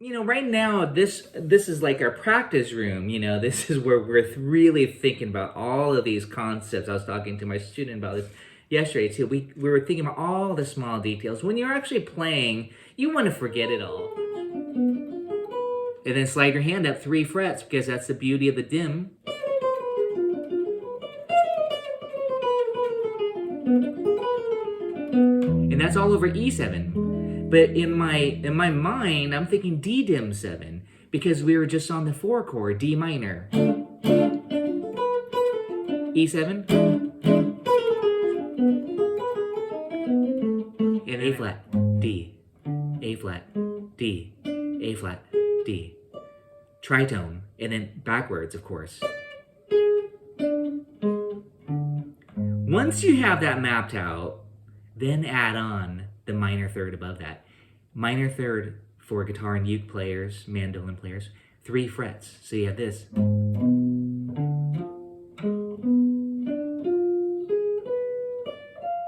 right now, this is like our practice room. This is where we're really thinking about all of these concepts. I was talking to my student about this yesterday too. We were thinking about all the small details. When you're actually playing, you want to forget it all. And then slide your hand up 3 frets, because that's the beauty of the dim. And that's all over E7. But in my mind, I'm thinking D dim 7, because we were just on the 4 chord, D minor. E7. And A flat, D, A flat, D, A flat, D. Tritone, and then backwards, of course. Once you have that mapped out, then add on the minor third above that. Minor third for guitar and uke players, mandolin players, 3 frets. So you have this.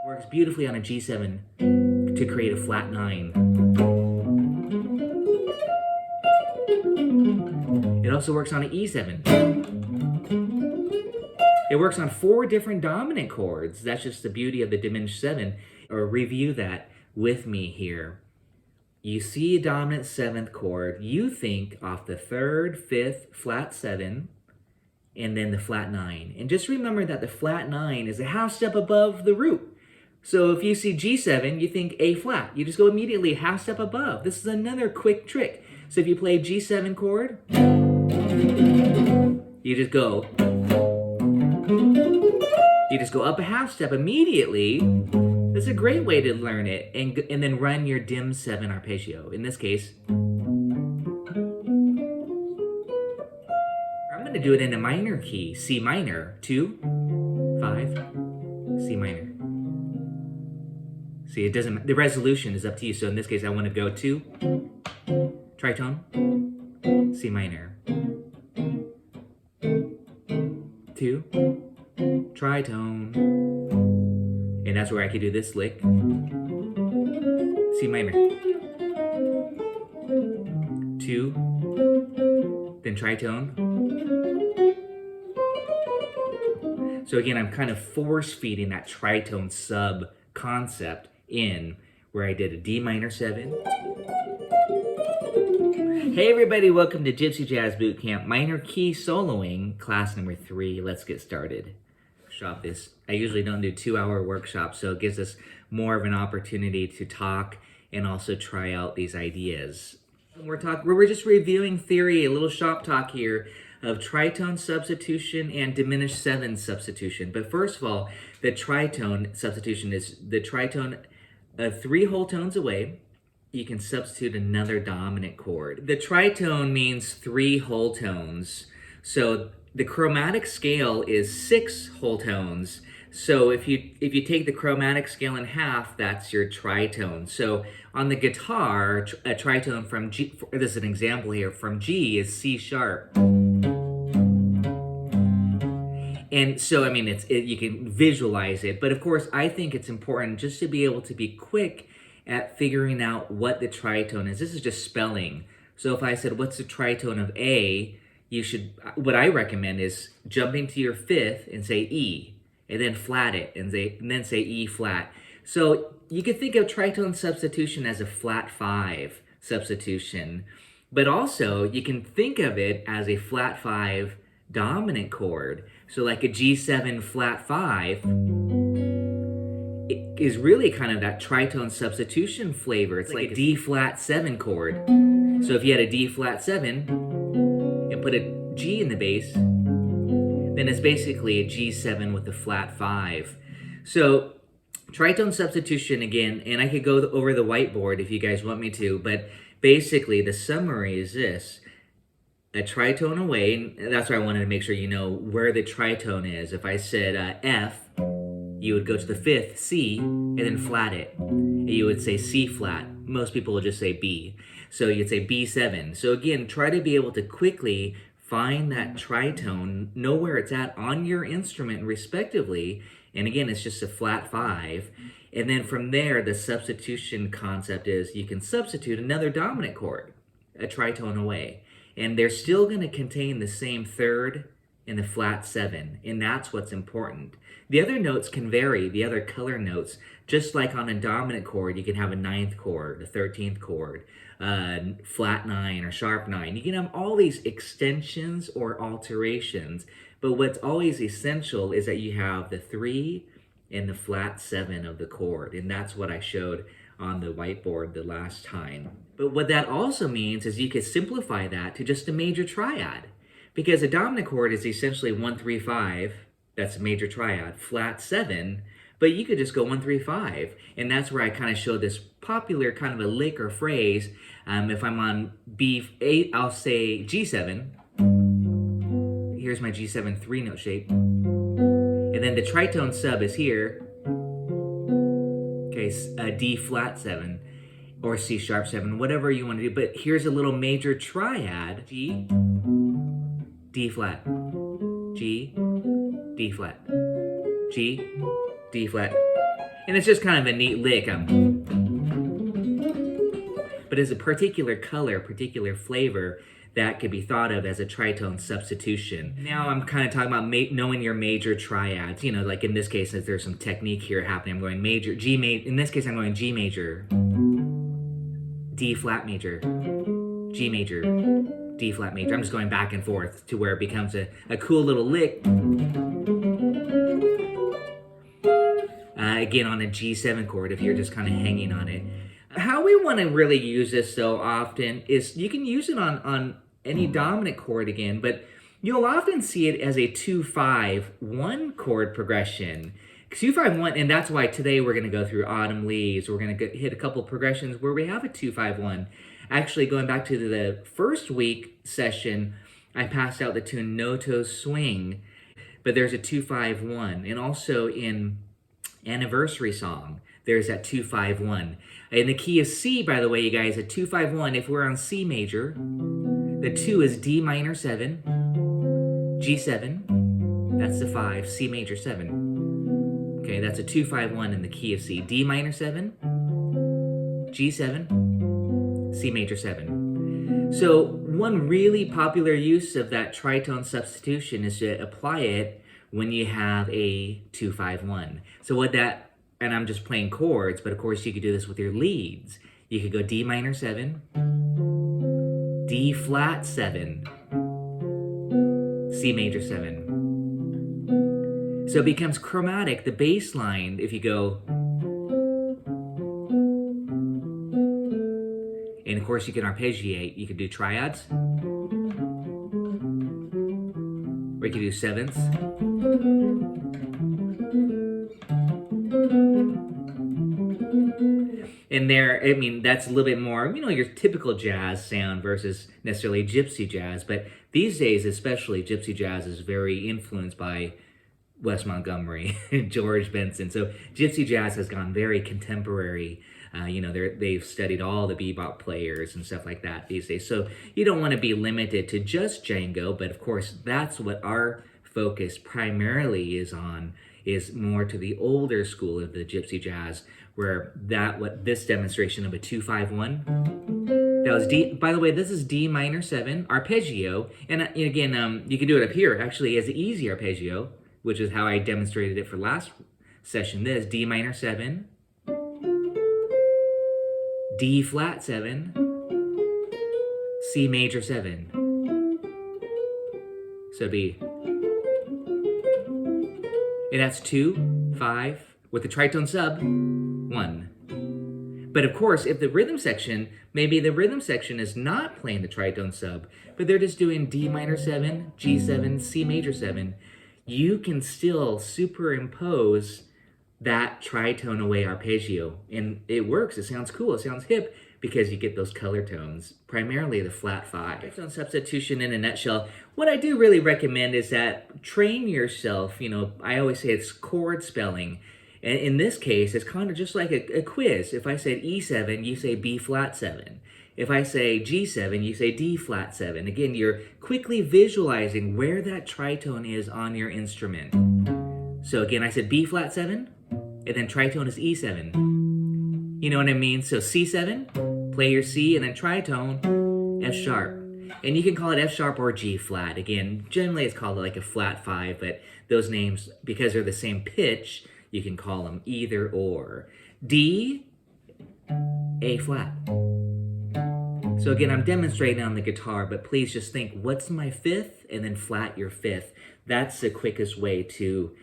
Works beautifully on a G7 to create a flat 9. It also works on an E7. It works on 4 different dominant chords. That's just the beauty of the diminished 7. Or review that with me here. You see a dominant 7th chord. You think off the 3rd, 5th, flat 7, and then the flat 9. And just remember that the flat 9 is a half step above the root. So if you see G7, you think A flat. You just go immediately half step above. This is another quick trick. So if you play G7 chord, you just go up a half step immediately. That's a great way to learn it, and then run your dim 7 arpeggio. In this case, I'm going to do it in a minor key, C minor, 2, 5, C minor. See, it doesn't, the resolution is up to you. So in this case, I want to go 2, tritone, C minor, 2, tritone, and that's where I could do this lick, C minor, 2, then tritone. So again, I'm kind of force feeding that tritone sub concept in where I did a D minor 7. Hey everybody, welcome to Gypsy Jazz Boot Camp, minor key soloing, class number 3. Let's get started. This. I usually don't do 2-hour workshops, so it gives us more of an opportunity to talk and also try out these ideas. We're just reviewing theory, a little shop talk here of tritone substitution and diminished 7 substitution. But first of all, the tritone substitution is the tritone 3 whole tones away. You can substitute another dominant chord. The tritone means 3 whole tones. So the chromatic scale is 6 whole tones. So if you take the chromatic scale in half, that's your tritone. So on the guitar, a tritone from G, this is an example here, from G is C sharp. And so, I mean, you can visualize it. But of course, I think it's important just to be able to be quick at figuring out what the tritone is. This is just spelling. So if I said, what's the tritone of A? What I recommend is jumping to your 5th and say E, and then flat it, and then say E flat. So you could think of tritone substitution as a flat 5 substitution, but also you can think of it as a flat 5 dominant chord. So like a G7 flat 5 is really kind of that tritone substitution flavor. It's like a D flat 7 chord. So if you had a D flat 7, and put a G in the bass, then it's basically a G7 with a flat 5. So tritone substitution again, and I could go over the whiteboard if you guys want me to, but basically the summary is this. A tritone away, and that's why I wanted to make sure you know where the tritone is. If I said F, you would go to the 5th, C, and then flat it. And you would say C flat. Most people will just say B. So you'd say B7. So again, try to be able to quickly find that tritone, know where it's at on your instrument respectively. And again, it's just a flat 5. And then from there, the substitution concept is you can substitute another dominant chord. a tritone away. And they're still going to contain the same third and the flat 7, and that's what's important. The other notes can vary, the other color notes, just like on a dominant chord, you can have a 9th chord, a 13th chord, flat 9 or sharp 9. You can have all these extensions or alterations, but what's always essential is that you have the 3 and the flat 7 of the chord, and that's what I showed on the whiteboard the last time. But what that also means is you could simplify that to just a major triad, because a dominant chord is essentially 1, 3, 5, that's a major triad, flat 7, but you could just go 1, 3, 5, and that's where I kind of show this popular kind of a lick or phrase. If I'm on B8, I'll say G7. Here's my G7 3-note shape. And then the tritone sub is here. Okay, D flat 7 or C sharp 7, whatever you want to do. But here's a little major triad. G, D flat, G, D flat, G, D flat. And it's just kind of a neat lick. But as a particular color, particular flavor, that could be thought of as a tritone substitution. Now I'm kind of talking about knowing your major triads. You know, like in this case, there's some technique here happening. I'm going major, G major. In this case, I'm going G major, D flat major, G major, D flat major. I'm just going back and forth to where it becomes a cool little lick. Again, on a G7 chord, if you're just kind of hanging on it. How we want to really use this so often is you can use it on any dominant chord again, but you'll often see it as a 2-5-1 chord progression. 2-5-1, and that's why today we're going to go through Autumn Leaves. We're going to hit a couple progressions where we have a 2-5-1. Actually, going back to the first week session, I passed out the tune Noto Swing, but there's a 2-5-1, and also in Anniversary Song, there's that 2-5-1. In the key of C, by the way, you guys, a 2-5-1, if we're on C major, the 2 is D minor 7, G7, that's the 5, C major 7. Okay, that's a 2-5-1 in the key of C. D minor 7, G7, C major 7. So one really popular use of that tritone substitution is to apply it when you have a 2-5-1. So what that, and I'm just playing chords, but of course you could do this with your leads. You could go D minor 7, D flat 7, C major 7. So it becomes chromatic, the bass line, if you go. And of course you can arpeggiate, you could do triads, or you could do 7ths. And there, I mean, that's a little bit more, you know, your typical jazz sound versus necessarily gypsy jazz. But these days, especially, gypsy jazz is very influenced by Wes Montgomery, George Benson. So gypsy jazz has gone very contemporary. You know, they've studied all the bebop players and stuff like that these days. So you don't want to be limited to just Django, but of course, that's what our focus primarily is on, is more to the older school of the gypsy jazz, where this demonstration of a 2-5-1, that was D. By the way, this is D minor 7 arpeggio, and again, you can do it up here actually as an easy arpeggio, which is how I demonstrated it for last session. This D minor 7, D flat 7, C major 7. So it'd be, and that's 2, 5 with the tritone sub. 1. But of course, if the rhythm section, maybe the rhythm section is not playing the tritone sub, but they're just doing D minor 7, G7, C major 7, you can still superimpose that tritone away arpeggio. And it works, it sounds cool, it sounds hip, because you get those color tones, primarily the flat 5. Tritone substitution in a nutshell, what I do really recommend is that train yourself, you know, I always say it's chord spelling. And in this case, it's kind of just like a quiz. If I said E7, you say B flat 7. If I say G7, you say D flat 7. Again, you're quickly visualizing where that tritone is on your instrument. So again, I said B flat 7, and then tritone is E7. You know what I mean? So C7, play your C, and then tritone, F sharp. And you can call it F sharp or G flat. Again, generally it's called like a flat 5, but those names, because they're the same pitch, you can call them either or. D, A flat. So again, I'm demonstrating on the guitar, but please just think, what's my 5th? And then flat your 5th. That's the quickest way to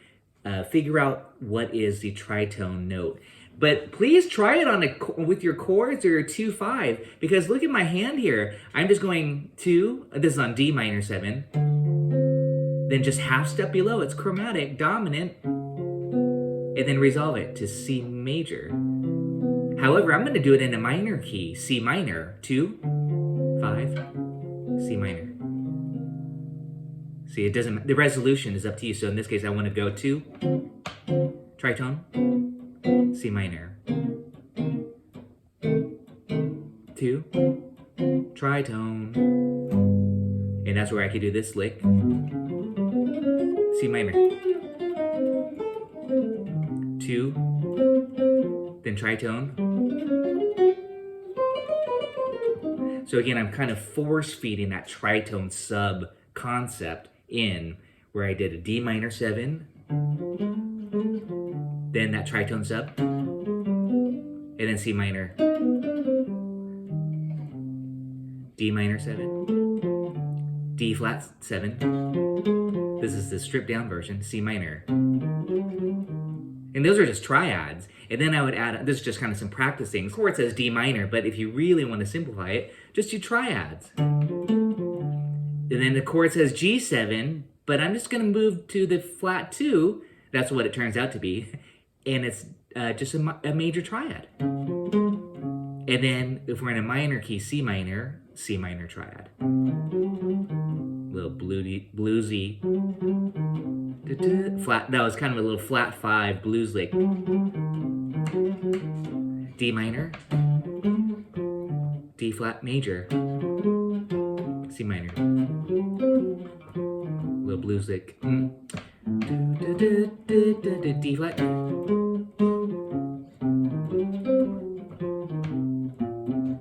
figure out what is the tritone note. But please try it on with your chords or your 2-5, because look at my hand here. I'm just going 2, this is on D minor 7, then just half step below, it's chromatic, dominant, and then resolve it to C major. However, I'm going to do it in a minor key, C minor, 2, 5, C minor. See, it doesn't, the resolution is up to you. So in this case, I want to go to tritone, C minor, 2, tritone, and that's where I could do this lick, C minor, 2, then tritone. So again, I'm kind of force feeding that tritone sub concept in where I did a D minor 7, then that tritone sub, and then C minor, D minor 7, D flat 7, this is the stripped down version, C minor. And those are just triads. And then I would add, this is just kind of some practice things. Chord says D minor, but if you really want to simplify it, just do triads. And then the chord says G7, but I'm just going to move to the flat 2. That's what it turns out to be. And it's just a major triad. And then if we're in a minor key, C minor triad. Little bluesy. Flat, that was kind of a little flat 5 blues lick. D minor, D flat major, C minor, little blues lick, D flat,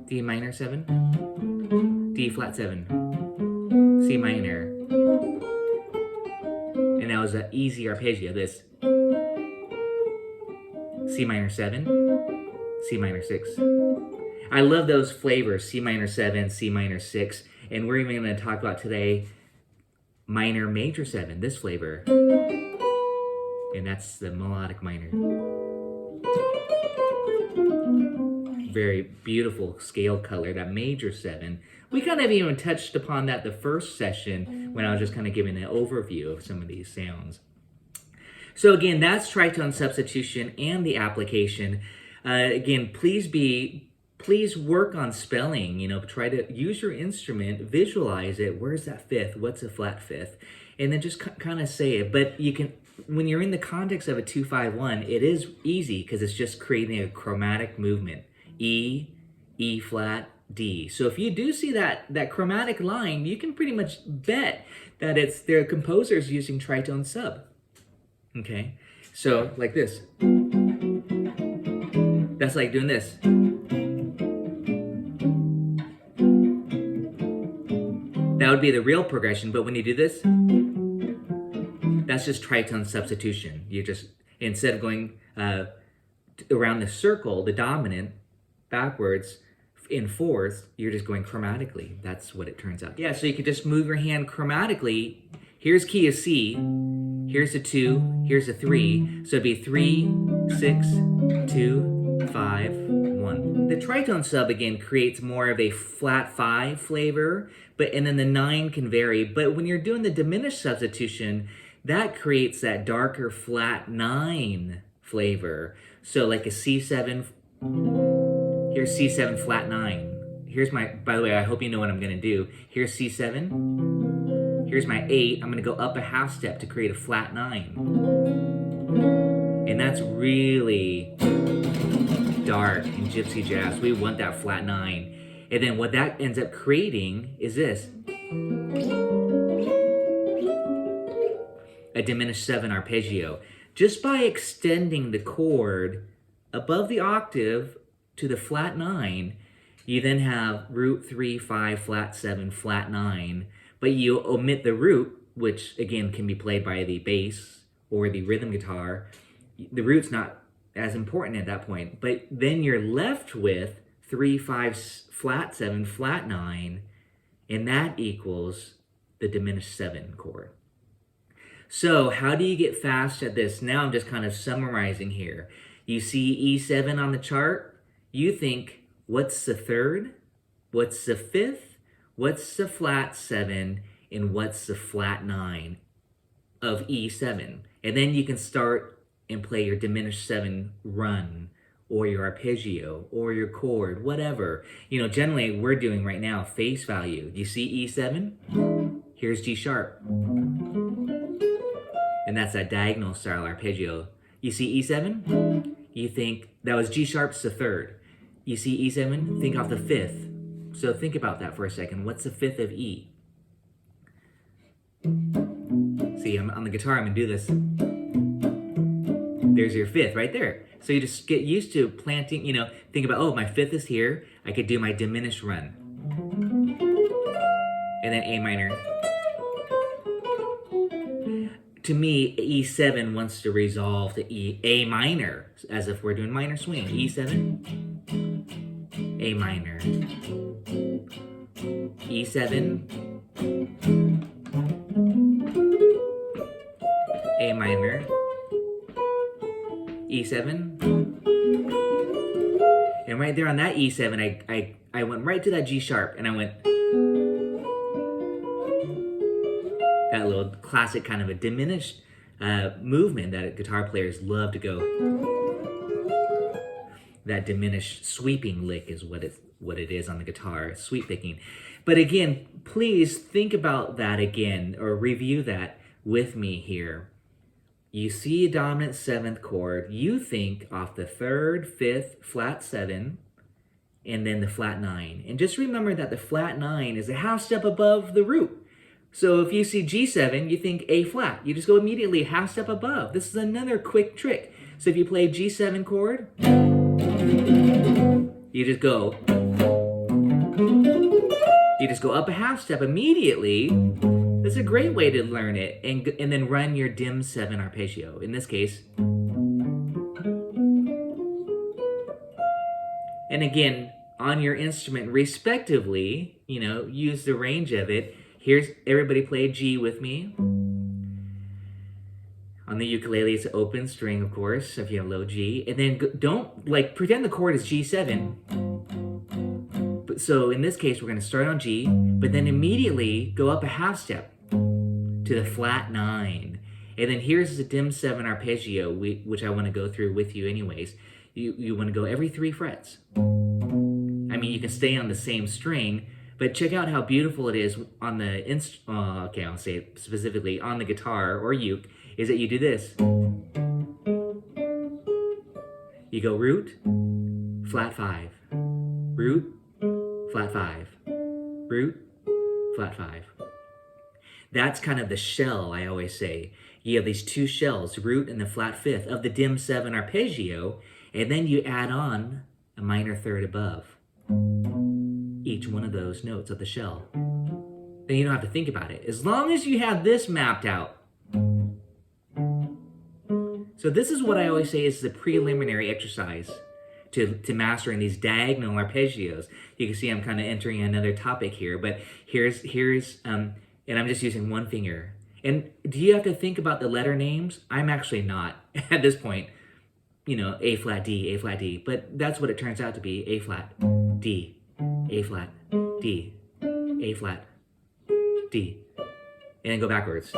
D minor 7, D flat 7, C minor, and that was an easy arpeggio, this, C minor 7, C minor 6. I love those flavors, C minor 7, C minor 6, and we're even going to talk about today minor major 7, this flavor, and that's the melodic minor. Very beautiful scale color, that major 7. We kind of even touched upon that the first session when I was just kind of giving an overview of some of these sounds. So again, that's tritone substitution and the application. Again, please work on spelling, try to use your instrument, visualize it. Where's that 5th? What's a flat 5th? And then just kind of say it. But you can, when you're in the context of a 2-5-1, it is easy because it's just creating a chromatic movement. E, E flat, D. So if you do see that chromatic line, you can pretty much bet that it's their composers using tritone sub. Okay, so like this. That's like doing this. That would be the real progression, but when you do this, that's just tritone substitution. You just, instead of going around the circle, the dominant, backwards, in fourths, you're just going chromatically. That's what it turns out. Yeah, so you could just move your hand chromatically. Here's key of C, here's a 2, here's a 3. So it'd be 3, 6, 2, 5, 1. The tritone sub again creates more of a flat 5 flavor, and then the 9 can vary. But when you're doing the diminished substitution, that creates that darker flat 9 flavor. So like a C7, here's C7 flat 9. Here's my, by the way, I hope you know what I'm gonna do. Here's C7. Here's my 8. I'm gonna go up a half step to create a flat 9. And that's really dark in gypsy jazz. We want that flat 9. And then what that ends up creating is this. A diminished 7 arpeggio. Just by extending the chord above the octave to the flat 9, You then have root 3, 5, flat 7, flat 9, but you omit the root, which again can be played by the bass or the rhythm guitar. The root's not as important at that point, but then you're left with 3, 5, flat 7, flat 9, and that equals the diminished 7 chord. So how do you get fast at this? Now I'm just kind of summarizing here. You see E7 on the chart, you think, what's the third? What's the fifth? What's the flat 7? And what's the flat 9 of E7? And then you can start and play your diminished 7 run, or your arpeggio, or your chord, whatever. You know, generally we're doing right now face value. You see E7? Here's G sharp. And that's that diagonal style arpeggio. You see E7? You think that was G sharp's the third. You see E7? Think off the fifth. So think about that for a second. What's the fifth of E? See, on the guitar, I'm gonna do this. There's your fifth right there. So you just get used to planting, you know, think about, oh, my fifth is here. I could do my diminished run. And then A minor. To me, E7 wants to resolve to A minor, as if we're doing minor swing. E7, A minor, E7, A minor, E7, and right there on that E7, I went right to that G sharp, and I went that little classic kind of a diminished movement that guitar players love to go. That diminished sweeping lick is what it is on the guitar, sweep picking. But again, please think about that again, or review that with me here. You see a dominant 7th chord, you think off the 3rd, 5th, flat 7, and then the flat 9. And just remember that the flat 9 is a half step above the root. So if you see G7, you think A flat. You just go immediately half step above. This is another quick trick. So if you play G7 chord, you just go up a half step immediately. That's a great way to learn it, and then run your dim 7 arpeggio. In this case. And again, on your instrument respectively, you know, use the range of it. Here's, everybody play G with me. On the ukulele, it's an open string, of course, if you have low G. And then don't, like, pretend the chord is G7. But, so in this case, we're going to start on G, but then immediately go up a half step to the flat 9. And then here's the dim 7 arpeggio, which I want to go through with you anyways. You want to go every 3 frets. I mean, you can stay on the same string, but check out how beautiful it is on the, okay, I'll say it specifically, on the guitar or uke, is that you do this. You go root, flat 5, root, flat 5, root, flat 5. That's kind of the shell, I always say. You have these 2 shells, root and the flat 5th of the dim 7 arpeggio, and then you add on a minor 3rd above each one of those notes of the shell. Then you don't have to think about it. As long as you have this mapped out. So this is what I always say is the preliminary exercise to mastering these diagonal arpeggios. You can see I'm kind of entering another topic here, but here's and I'm just using one finger. And do you have to think about the letter names? I'm actually not at this point. You know, A flat, D, A flat, D. But that's what it turns out to be, A flat, D, A flat, D, A flat, D. And then go backwards.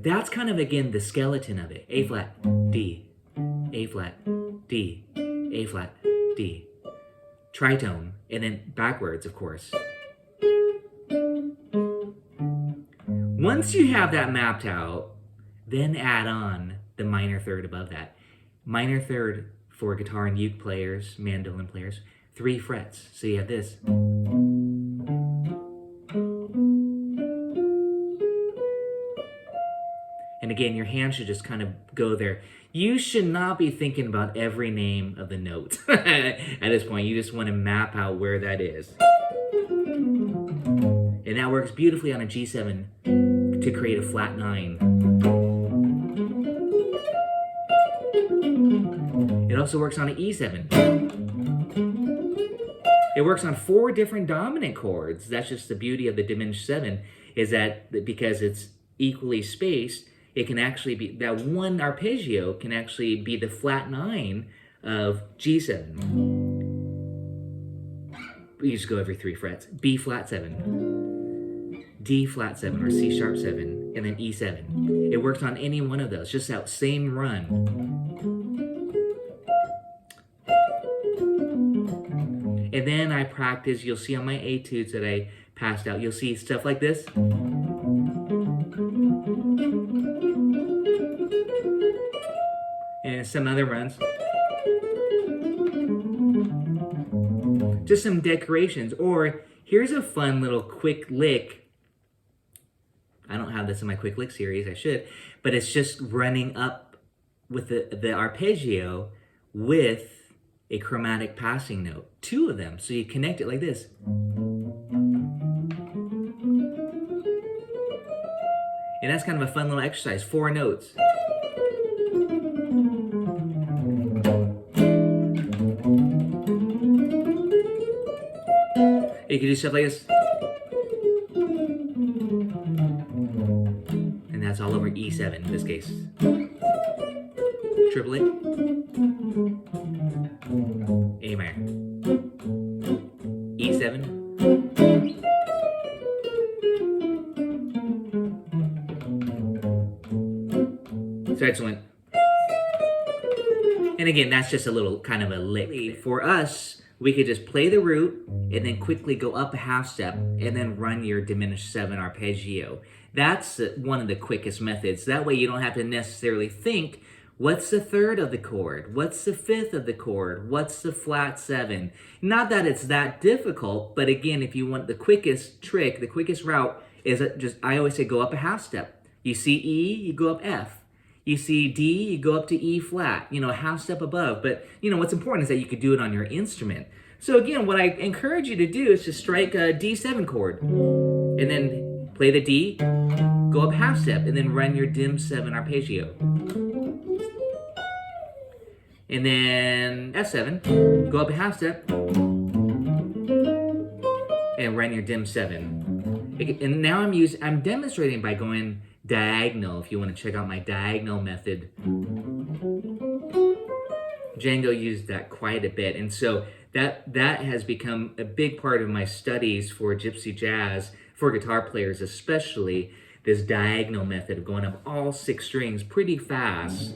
That's kind of, again, the skeleton of it. A flat, D, A flat, D, A flat, D. Tritone, and then backwards, of course. Once you have that mapped out, then add on the minor 3rd above that. Minor 3rd for guitar and uke players, mandolin players, 3 frets. So you have this. And again, your hand should just kind of go there. You should not be thinking about every name of the note at this point. You just want to map out where that is. And that works beautifully on a G7 to create a flat 9. It also works on an E7. It works on 4 different dominant chords. That's just the beauty of the diminished 7, is that because it's equally spaced, it can actually be, that one arpeggio can actually be the flat 9 of G7. You just go every 3 frets. B flat 7, D flat 7, or C sharp 7, and then E7. It works on any one of those, just that same run. And then I practice, you'll see on my etudes that I passed out, you'll see stuff like this. And some other runs. Just some decorations. Or here's a fun little quick lick. I don't have this in my quick lick series, I should. But it's just running up with the arpeggio with a chromatic passing note. 2 of them. So you connect it like this. And that's kind of a fun little exercise. 4 notes. You can do stuff like this. And that's all over E7 in this case. Triplet. A minor. E7. So excellent. And again, that's just a little kind of a lick. For us, we could just play the root and then quickly go up a half step and then run your diminished 7 arpeggio. That's one of the quickest methods. That way you don't have to necessarily think, what's the 3rd of the chord? What's the 5th of the chord? What's the flat 7? Not that it's that difficult, but again, if you want the quickest trick, the quickest route is just, I always say go up a half step. You see E, you go up F. You see D, you go up to E flat, a half step above. But, what's important is that you could do it on your instrument. So again, what I encourage you to do is to strike a D7 chord. And then play the D, go up half step, and then run your dim 7 arpeggio. And then F7, go up a half step, and run your dim 7. And now I'm demonstrating by going diagonal, if you want to check out my diagonal method. Django used that quite a bit, and so that has become a big part of my studies for gypsy jazz, for guitar players especially, this diagonal method of going up all 6 strings pretty fast.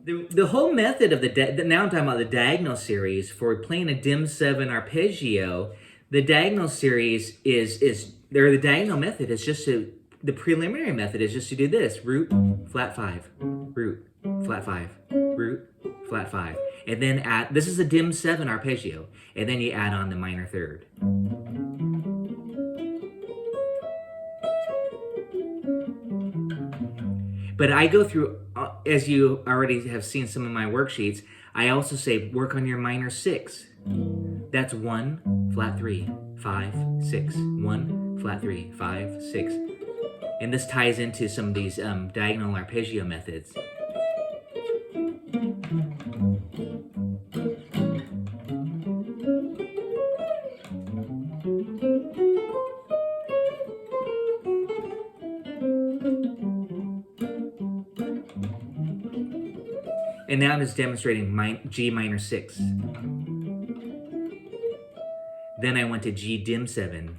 The whole method of now I'm talking about the diagonal series, for playing a dim 7 arpeggio, the diagonal series the diagonal method is just the preliminary method is just to do this: root, flat 5, root, flat 5, root, flat 5. And then this is a dim 7 arpeggio, and then you add on the minor 3rd. But I go through, as you already have seen some of my worksheets, I also say work on your minor 6. That's 1, flat 3, 5, 6, 1, flat 3, 5, 6. And this ties into some of these diagonal arpeggio methods. And now I'm just demonstrating G minor 6. Then I went to G dim 7.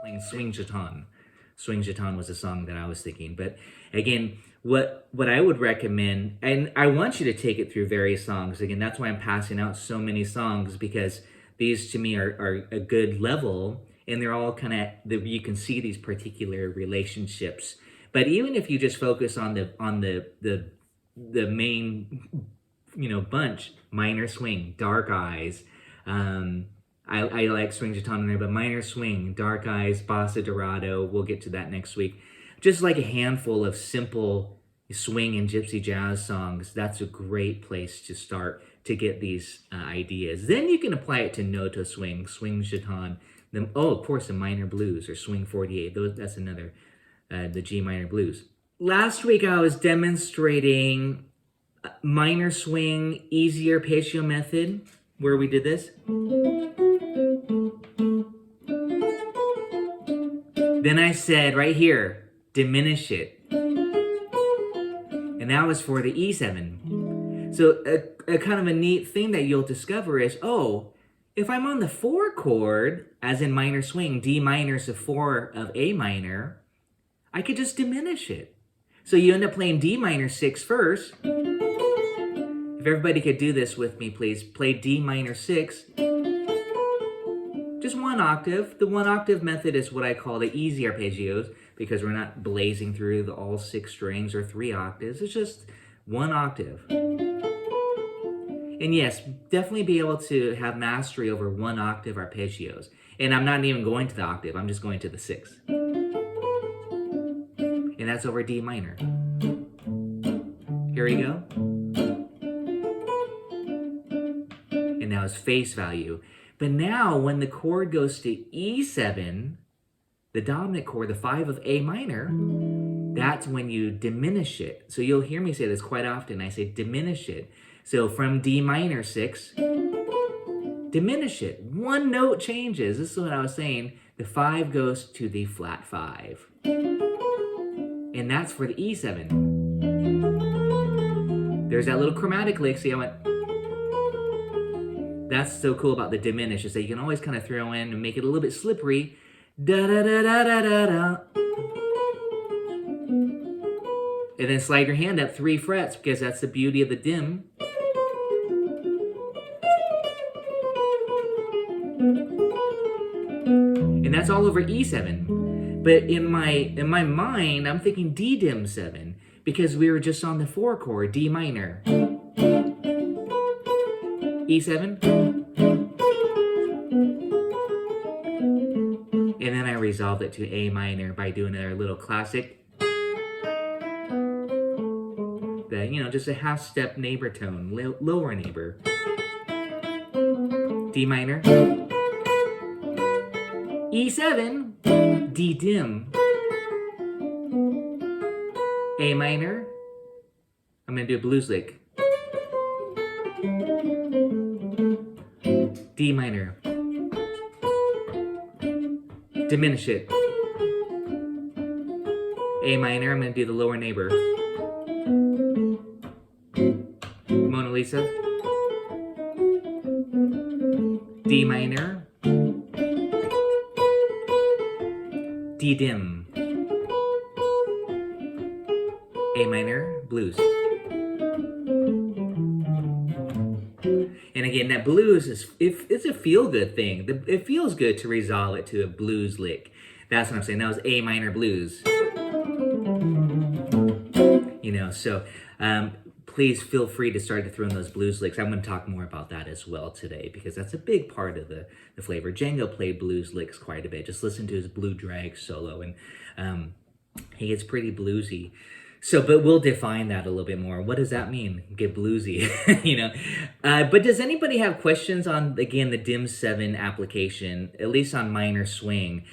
Playing Swing Chaton. Swing Chaton was a song that I was thinking. But again, what I would recommend, and I want you to take it through various songs. Again, that's why I'm passing out so many songs, because these to me are a good level, and they're all kind of, you can see these particular relationships. But even if you just focus on the main, bunch, minor swing, dark eyes. I like Swing Chaton in there, but minor swing, dark eyes, bossa dorado. We'll get to that next week. just like a handful of simple swing and gypsy jazz songs, that's a great place to start to get these ideas. Then you can apply it to noto swing, swing chaton, of course, the minor blues or swing 48. That's another, the G minor blues. Last week I was demonstrating minor swing, easy arpeggio method, where we did this. Then I said right here, diminish it. And that was for the E7. So a kind of a neat thing that you'll discover is, oh, if I'm on the 4 chord, as in minor swing, D minor is the 4 of A minor, I could just diminish it. So you end up playing D minor 6 first. If everybody could do this with me, please. Play D minor 6. Just 1 octave. The 1 octave method is what I call the easy arpeggios, because we're not blazing through all 6 strings or 3 octaves. It's just 1 octave. And yes, definitely be able to have mastery over 1 octave arpeggios. And I'm not even going to the octave, I'm just going to the 6. And that's over D minor. Here we go. And now it's face value. But now when the chord goes to E7, the dominant chord, the 5 of A minor, that's when you diminish it. So you'll hear me say this quite often. I say diminish it. So from D minor 6, diminish it. 1 note changes. This is what I was saying. The 5 goes to the flat 5. And that's for the E7. There's that little chromatic lick. See, I went. That's so cool about the diminish, is that you can always kind of throw in and make it a little bit slippery. Da da da da da da da. And then slide your hand up 3 frets, because that's the beauty of the dim. And that's all over E7. But in my mind, I'm thinking D dim 7, because we were just on the 4 chord, D minor. E7. And then I resolved it to A minor by doing a little classic. Just a half step neighbor tone, lower neighbor. D minor. E7, D dim. A minor. I'm gonna do a blues lick. D minor. Diminish it. A minor, I'm gonna do the lower neighbor. Mona Lisa. D minor. D dim. A minor, blues. And again, that blues it's a feel-good thing. It feels good to resolve it to a blues lick. That's what I'm saying. That was A minor blues. So please feel free to start to throw in those blues licks. I'm going to talk more about that as well today, because that's a big part of the flavor. Django played blues licks quite a bit. Just listen to his blue drag solo, and he gets pretty bluesy. So, but we'll define that a little bit more. What does that mean? Get bluesy, But does anybody have questions on, again, the dim 7 application, at least on minor swing?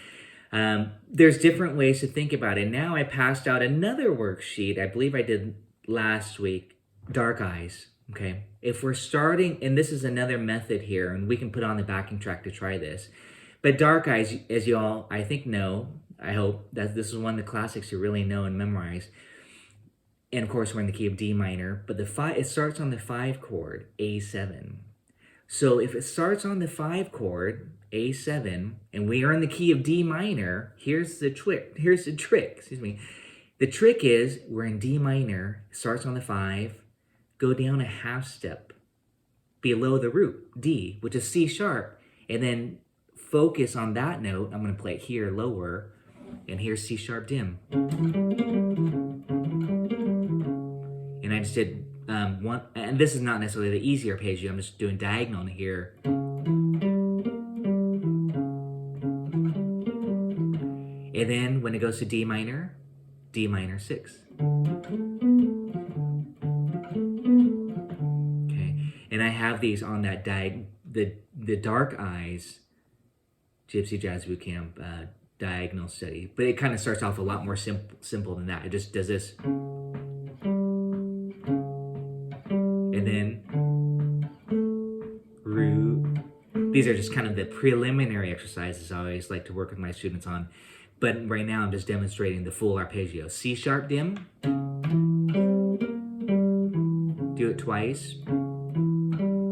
There's different ways to think about it. Now I passed out another worksheet, I believe I did last week, dark eyes, okay? If we're starting, and this is another method here, and we can put on the backing track to try this, but dark eyes, as you all, I think, know, I hope, that this is one of the classics you really know and memorize. And of course, we're in the key of D minor, but it starts on the 5 chord, A7. So if it starts on the 5 chord, A7, and we are in the key of D minor, here's the trick. The trick is, we're in D minor, starts on the 5, go down a half step below the root, D, which is C sharp, and then focus on that note. I'm going to play it here lower, and here's C sharp dim. And I just did one, and this is not necessarily the easy arpeggio, I'm just doing diagonal here. And then when it goes to D minor, D minor 6. Okay, and I have these on that the Dark Eyes Gypsy Jazz Bootcamp diagonal study, but it kind of starts off a lot more simple than that. It just does this, and then root. These are just kind of the preliminary exercises I always like to work with my students on. But right now I'm just demonstrating the full arpeggio. C sharp dim. Do it twice.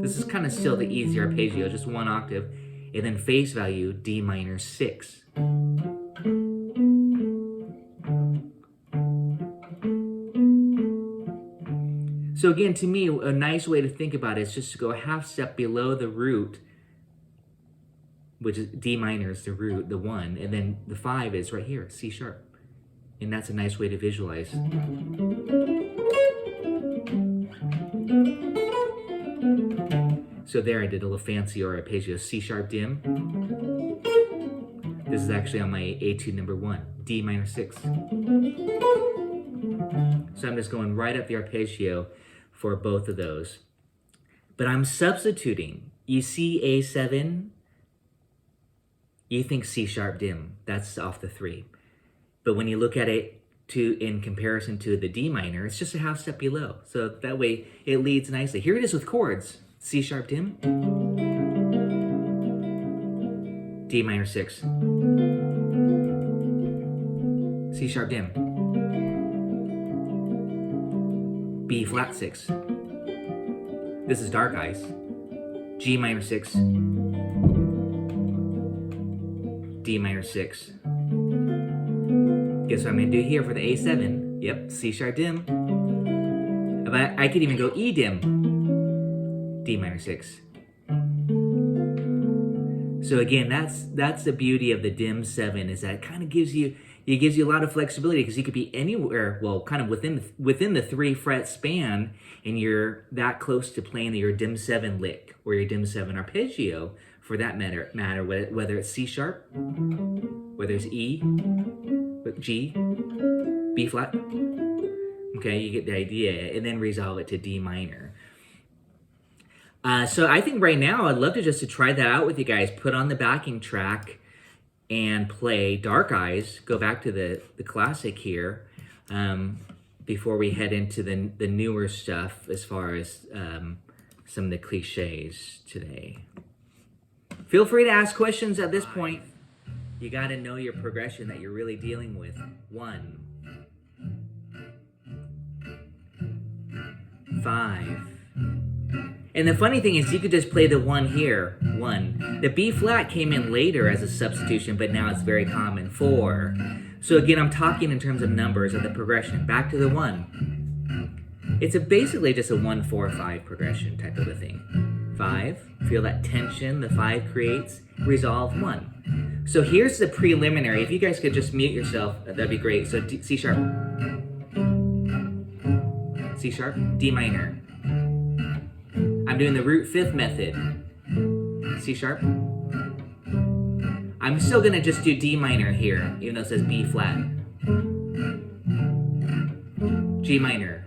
This is kind of still the easy arpeggio, just one octave. And then face value, D minor 6. So again, to me, a nice way to think about it is just to go a half step below the root, which is D minor is the root, the 1, and then the 5 is right here, C sharp. And that's a nice way to visualize. So there I did a little fancier arpeggio, C sharp dim. This is actually on my etude number 1, D minor 6. So I'm just going right up the arpeggio for both of those. But I'm substituting. You see A7, you think C sharp dim, that's off the 3. But when you look at it in comparison to the D minor, it's just a half step below. So that way it leads nicely. Here it is with chords. C sharp dim, D minor 6, C sharp dim, B flat 6. This is Dark Eyes. G minor 6, D minor 6. Guess what I'm gonna do here for the A7? Yep, C sharp dim. But I could even go E dim, D minor 6. So again, that's the beauty of the dim 7, is that it kind of gives you a lot of flexibility, because you could be anywhere, well, kind of within the 3 fret span, and you're that close to playing your dim 7 lick or your dim 7 arpeggio, for that matter, whether it's C sharp, whether it's E, G, B flat. Okay, you get the idea, and then resolve it to D minor. So I think right now I'd love to try that out with you guys. Put on the backing track and play Dark Eyes. Go back to the classic here before we head into the newer stuff as far as some of the cliches today. Feel free to ask questions at this point. You got to know your progression that you're really dealing with. 1, 5. And the funny thing is, you could just play the 1 here, 1. The B flat came in later as a substitution, but now it's very common, 4. So again, I'm talking in terms of numbers of the progression. Back to the 1. It's basically just a 1, 4, 5 progression type of a thing. 5, feel that tension the 5 creates, resolve 1. So here's the preliminary. If you guys could just mute yourself, that'd be great. So C sharp, C sharp, D minor. I'm doing the root 5th method. C sharp. I'm still gonna just do D minor here, even though it says B flat. G minor.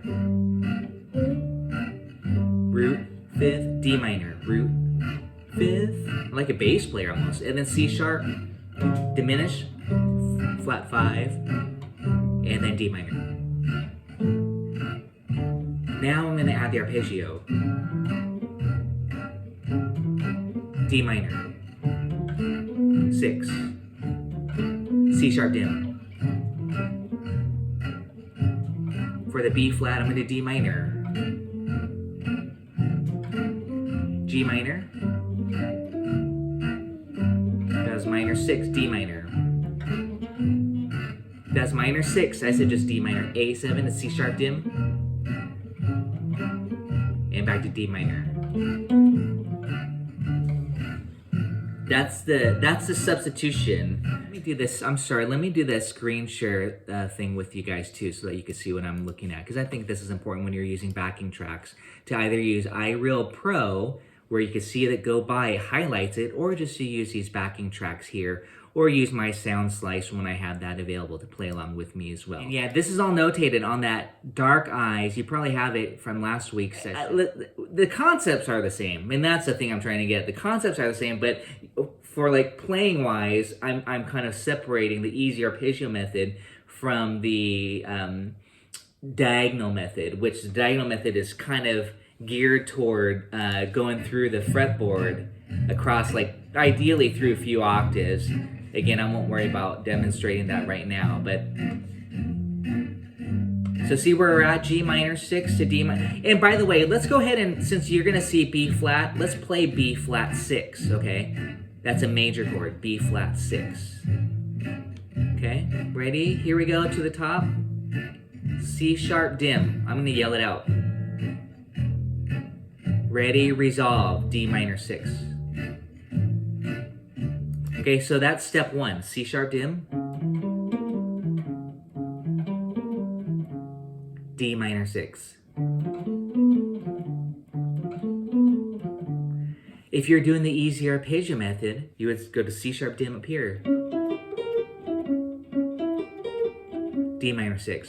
Root 5th, D minor. Root 5th. I'm like a bass player almost. And then C sharp, diminish, flat 5, and then D minor. Now I'm gonna add the arpeggio. D minor, 6, C sharp dim. For the B flat, I'm going to D minor, G minor, does minor 6, D minor, does minor 6, I said just D minor, A7 is C sharp dim, and back to D minor. That's the substitution. Let me do this. I'm sorry. Let me do that screen share thing with you guys too, so that you can see what I'm looking at. Because I think this is important when you're using backing tracks, to either use iReal Pro where you can see it go by, it highlights it, or just to use these backing tracks here, or use my sound slice when I have that available to play along with me as well. And yeah, this is all notated on that dark eyes. You probably have it from last week's session. The concepts are the same, and that's the thing I'm trying to get. The concepts are the same, but for like playing wise, I'm kind of separating the easy arpeggio method from the diagonal method, which the diagonal method is kind of geared toward going through the fretboard across, like ideally through a few octaves. Again, I won't worry about demonstrating that right now, but so see where we're at, G minor 6 to D minor. And by the way, let's go ahead and, since you're gonna see B flat, let's play B flat 6, okay? That's a major chord, B flat 6. Okay, ready? Here we go to the top. C sharp dim. I'm gonna yell it out. Ready, resolve, D minor 6. Okay, so that's step 1, C sharp dim, D minor 6. If you're doing the easy arpeggio method, you would go to C sharp dim up here, D minor 6.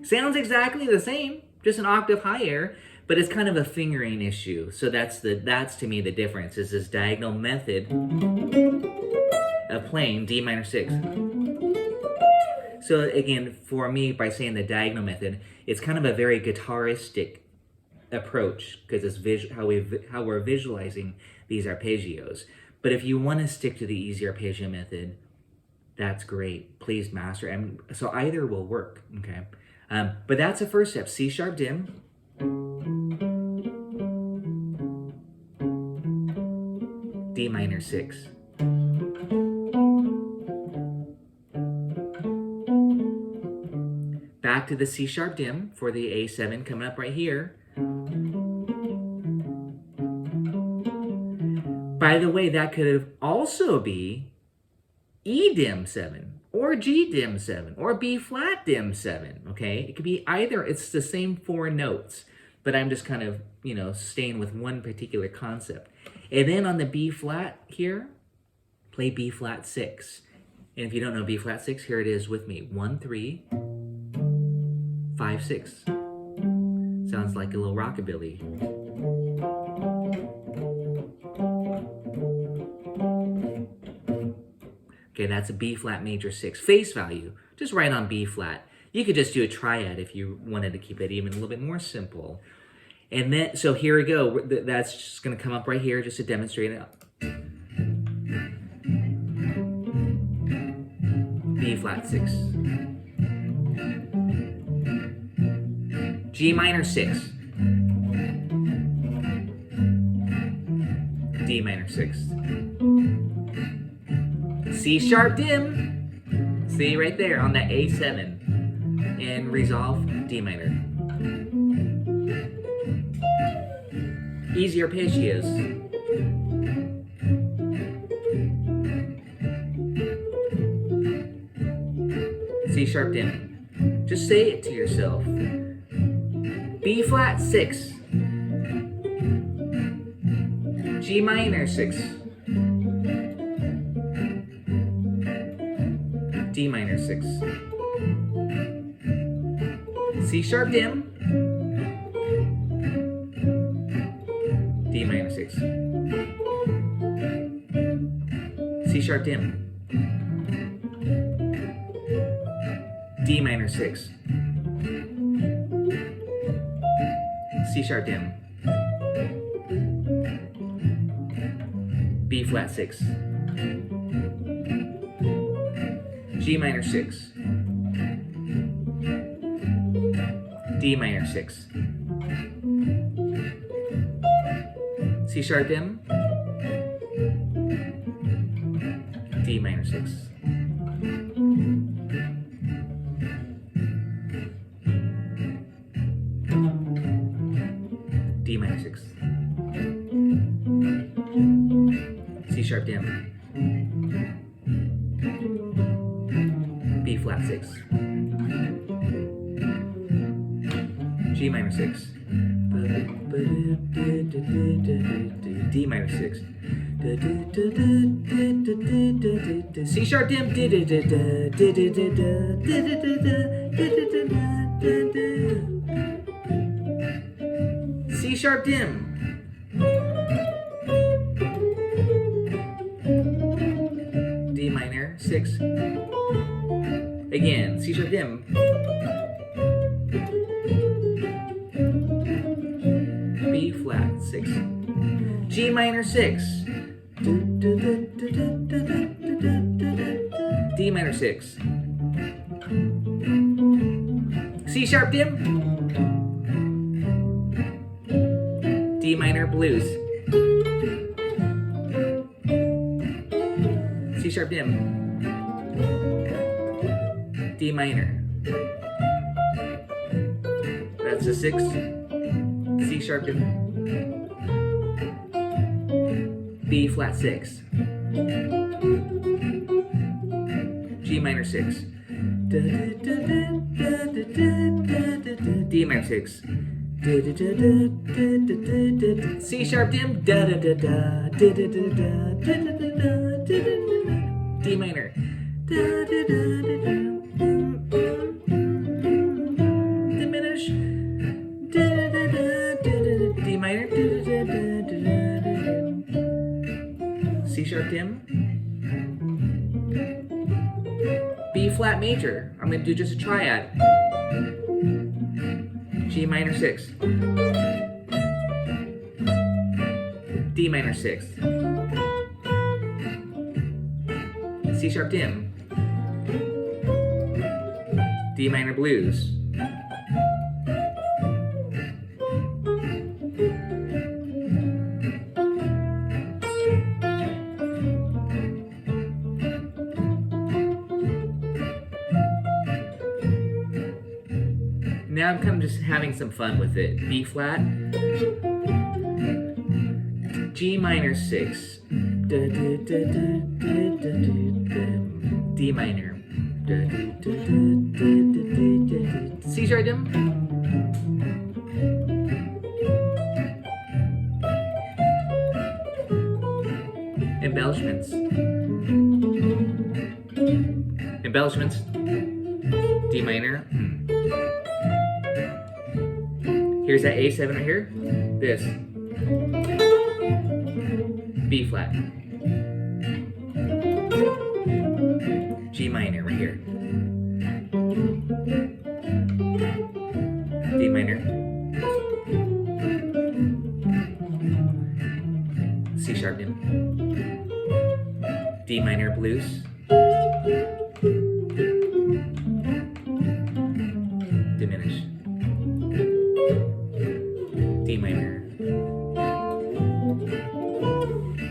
Sounds exactly the same, just an octave higher, but it's kind of a fingering issue. So that's to me the difference, is this diagonal method of playing D minor 6. So again, for me, by saying the diagonal method, it's kind of a very guitaristic approach, because it's how we're visualizing these arpeggios. But if you want to stick to the easy arpeggio method, that's great. Please master. And so either will work, okay? But that's the first step, C sharp dim, D minor 6. Back to the C sharp dim for the A7 coming up right here. By the way, that could also be E dim 7, or G dim 7, or B flat dim 7, okay? It could be either. It's the same 4 notes, but I'm just kind of, staying with one particular concept. And then on the B flat here, play B flat 6. And if you don't know B flat 6, here it is with me. 1, 3, 5, 6. Sounds like a little rockabilly. Okay, that's a B flat major 6. Face value, just right on B flat. You could just do a triad if you wanted to keep it even a little bit more simple. And then, so here we go. That's just gonna come up right here just to demonstrate it. B flat 6. G minor 6. D minor 6. C sharp dim. See right there on that A7. And resolve, D minor. Easy arpeggios. C sharp dim. Just say it to yourself. B flat 6. G minor 6. D minor 6. C sharp dim. D minor 6. C sharp dim. D minor 6. C sharp dim. B flat 6. G minor 6. D minor 6. C sharp dim. D minor 6. D minor 6. C sharp dim. B flat 6. G minor 6. D minor 6. C sharp dim. C sharp dim. D minor 6. Again, C sharp dim. B flat 6. G minor 6. D minor 6. C sharp dim. D minor blues. C sharp dim. D minor. That's a 6. C sharp dim. B flat 6. G minor 6. D minor 6. C sharp dim. D minor. Diminish. D minor. C sharp dim. B flat major. I'm going to do just a triad. G minor 6. D minor 6. C sharp dim. D minor blues. Now I'm kind of just having some fun with it. B flat, G minor 6, D minor, C sharp dim, embellishments, embellishments, D minor. Here's that A7 right here. This. B flat. G minor right here. D minor. C sharp dim. D minor blues. Diminished. D minor.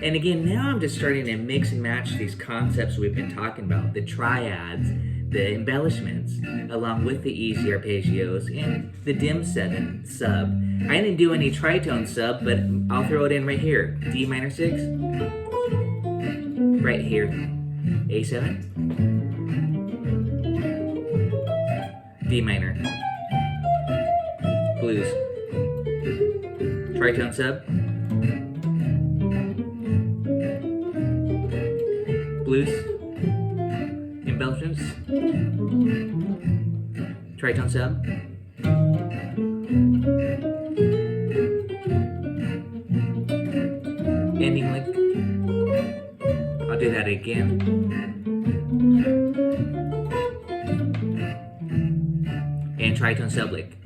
And again, now I'm just starting to mix and match these concepts we've been talking about, the triads, the embellishments, along with the easy arpeggios and the dim sub. I didn't do any tritone sub, but I'll throw it in right here. D minor 6, right here, A7, D minor, blues, tritone sub, blues, embellishments, tritone sub, ending lick. I'll do that again. And tritone sub lick.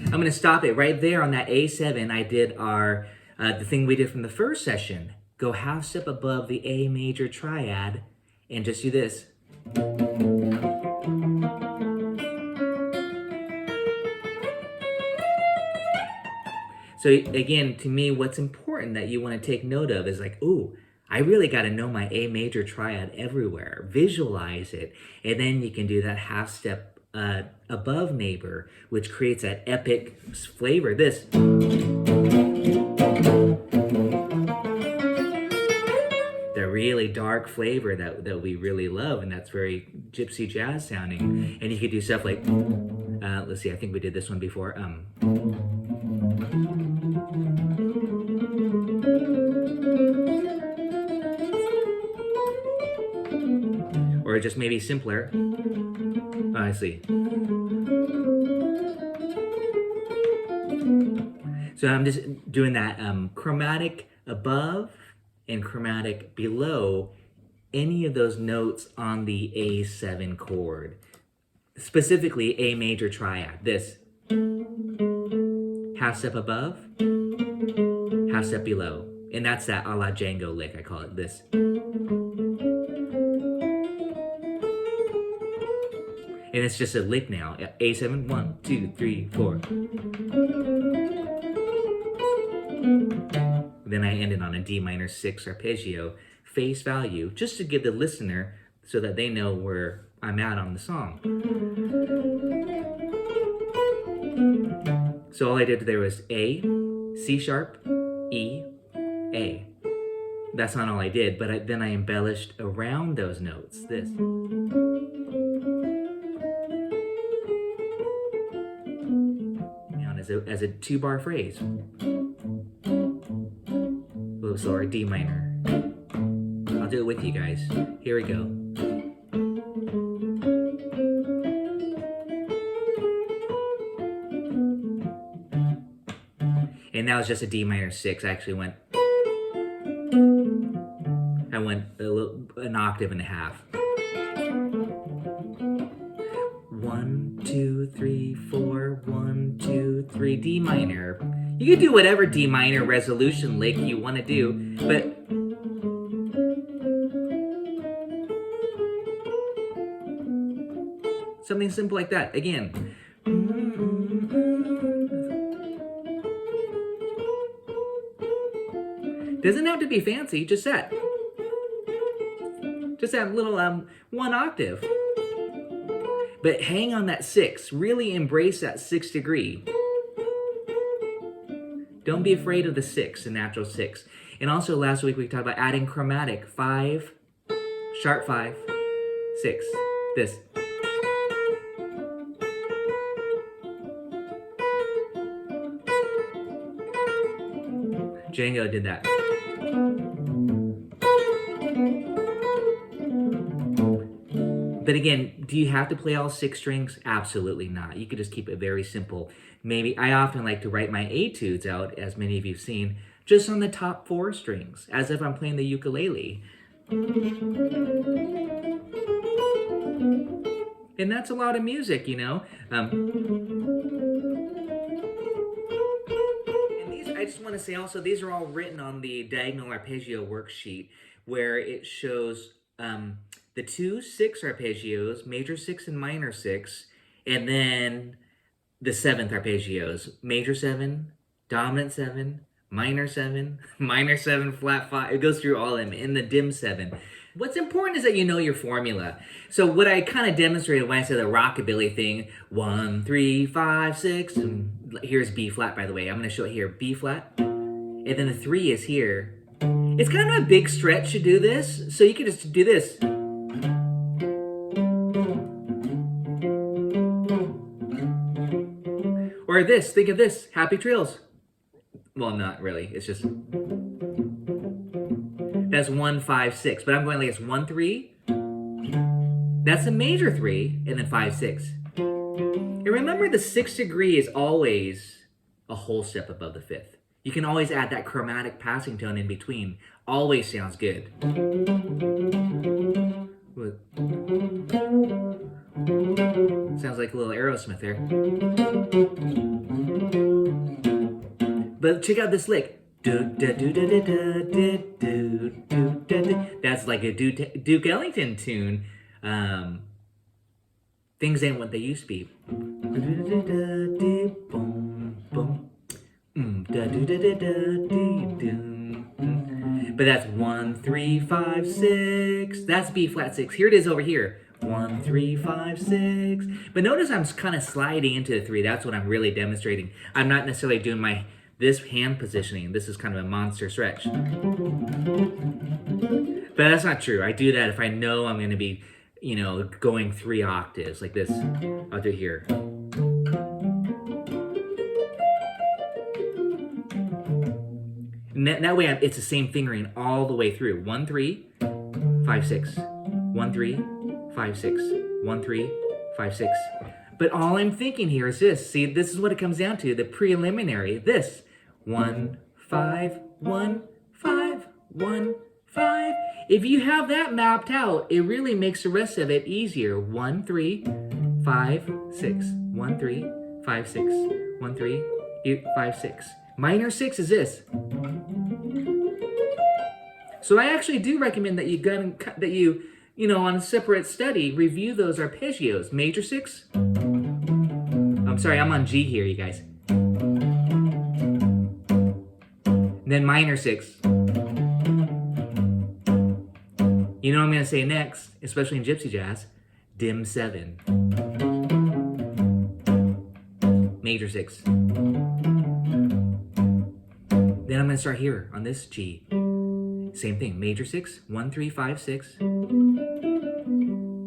I'm going to stop it right there on that A7. I did our, the thing we did from the first session. Go half step above the A major triad and just do this. So again, to me, what's important that you want to take note of is like, ooh, I really got to know my A major triad everywhere. Visualize it, and then you can do that half step above neighbor, which creates that epic flavor. This. The really dark flavor that we really love, and that's very gypsy jazz sounding. And you could do stuff like, let's see, I think we did this one before. Or just maybe simpler. Oh, I see. So I'm just doing that chromatic above and chromatic below any of those notes on the A7 chord. Specifically A major triad. This. Half step above, half step below. And that's that a la Django lick, I call it. This. And it's just a lick now. A7, 1, 2, 3, 4. Then I ended on a D minor 6 arpeggio, face value, just to give the listener so that they know where I'm at on the song. So all I did there was A, C sharp, E, A. That's not all I did, but then I embellished around those notes. This. As a 2-bar phrase. A little slower, D minor. I'll do it with you guys. Here we go. And that was just a D minor 6. I actually went an octave and a half. 1, 2, 3, 4, 1, 2, 3, D minor. You can do whatever D minor resolution lick you want to do, but something simple like that. Again. Doesn't have to be fancy, just that. Just that little 1 octave. But hang on that 6. Really embrace that 6th degree. Don't be afraid of the 6, the natural 6. And also last week we talked about adding chromatic. 5, sharp 5, 6. This. Django did that. But again, do you have to play all 6 strings? Absolutely not. You could just keep it very simple. Maybe I often like to write my etudes out, as many of you have seen, just on the top 4 strings, as if I'm playing the ukulele. And that's a lot of music, you know. I just want to say also, these are all written on the diagonal arpeggio worksheet, where it shows the 2 6 arpeggios, major 6 and minor 6, and then the 7th arpeggios, major 7, dominant 7, minor 7, minor 7, flat 5. It goes through all of them in the dim 7. What's important is that you know your formula. So what I kind of demonstrated when I said the rockabilly thing, 1, 3, 5, 6, and here's B flat, by the way. I'm going to show it here, B flat, and then the 3 is here. It's kind of a big stretch to do this, so you can just do this. Or this, think of this, Happy Trails. Well, not really, it's just, that's 1, 5, 6, but I'm going like it's 1, 3, that's a major 3, and then 5, 6. And remember, the 6th degree is always a whole step above the 5th. You can always add that chromatic passing tone in between. Always sounds good. Sounds like a little Aerosmith there. But check out this lick. That's like a Duke Ellington tune. Things ain't what they used to be. But that's 1, 3, 5, 6. That's B flat 6. Here it is over here. 1, 3, 5, 6. But notice I'm kind of sliding into the 3. That's what I'm really demonstrating. I'm not necessarily doing this hand positioning. This is kind of a monster stretch. But that's not true. I do that if I know I'm going to be, going 3 octaves like this. I'll do it here. And that way it's the same fingering all the way through. 1, 3, 5, 6. 1, 3, 5, 6. 1, 3, 5, 6. But all I'm thinking here is this. See, this is what it comes down to. The preliminary. This. 1, 5, 1, 5, 1, 5. If you have that mapped out, it really makes the rest of it easier. 1, 3, 5, 6. 1, 3, 5, 6. 1, 3, 5, 6. Minor 6 is this. So I actually do recommend that you on a separate study, review those arpeggios. Major 6. I'm sorry, I'm on G here, you guys. And then minor 6. You know what I'm going to say next, especially in gypsy jazz? Dim 7. Major 6. Then I'm going to start here on this G. Same thing. Major 6. 1, 3, 5, 6.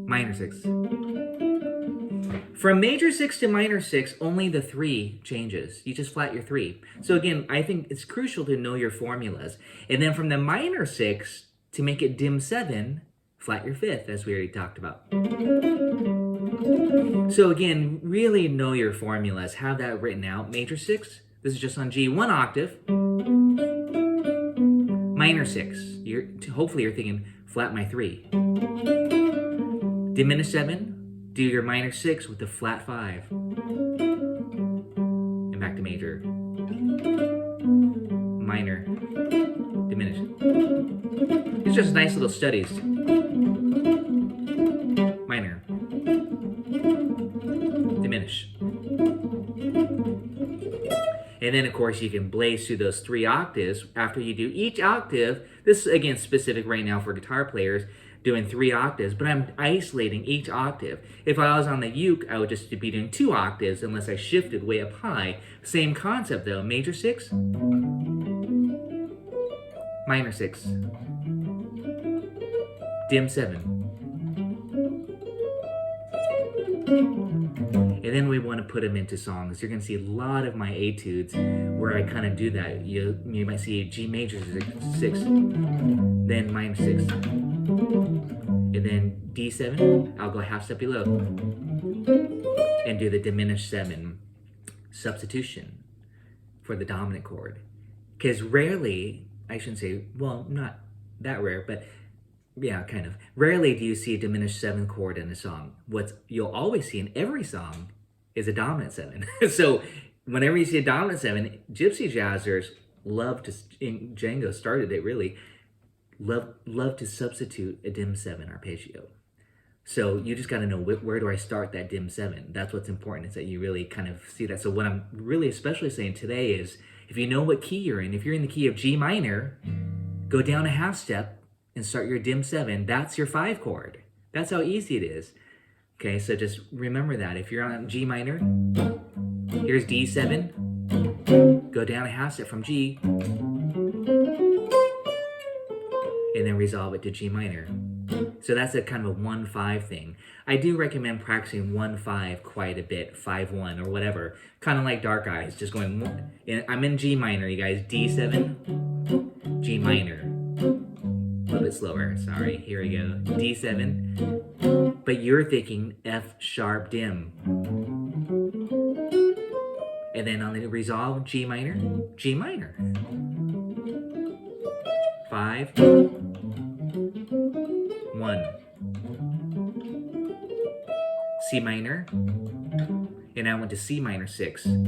Minor 6. From major 6 to minor 6, only the 3 changes. You just flat your 3. So again, I think it's crucial to know your formulas. And then from the minor 6 to make it dim 7, flat your 5th, as we already talked about. So again, really know your formulas. Have that written out. Major 6, this is just on G, 1 octave. Minor 6, hopefully you're thinking, flat my 3. Diminished 7, do your minor 6 with the flat 5. And back to major. Minor. Diminished. It's just nice little studies. Minor. Diminish. And then, of course, you can blaze through those 3 octaves after you do each octave. This is, again, specific right now for guitar players, doing 3 octaves, but I'm isolating each octave. If I was on the uke, I would just be doing 2 octaves unless I shifted way up high. Same concept, though. Major 6. Minor 6. Dim 7. And then we want to put them into songs. You're going to see a lot of my etudes where I kind of do that. You might see G major 6, then minor 6, and then D7. I'll go half step below and do the diminished 7 substitution for the dominant chord. Because rarely, I shouldn't say, well, not that rare, but yeah, kind of. Rarely do you see a diminished 7 chord in a song. What you'll always see in every song is a dominant 7. So whenever you see a dominant 7, gypsy jazzers love to, Django started it really, love to substitute a dim 7 arpeggio. So you just got to know where do I start that dim 7. That's what's important, is that you really kind of see that. So what I'm really especially saying today is, if you know what key you're in, if you're in the key of G minor, go down a half step and start your dim 7. That's your 5 chord. That's how easy it is. Okay, so just remember that. If you're on G minor, here's D7. Go down a half step from G, and then resolve it to G minor. So that's a kind of a 1-5 thing. I do recommend practicing 1-5 quite a bit, 5-1 or whatever. Kind of like Dark Eyes, just going, I'm in G minor, you guys. D7, G minor. A little bit slower, sorry. Here we go. D7. But you're thinking F sharp dim. And then on the resolve, G minor, G minor. 5, 1. C minor. And I went to C minor 6. Kind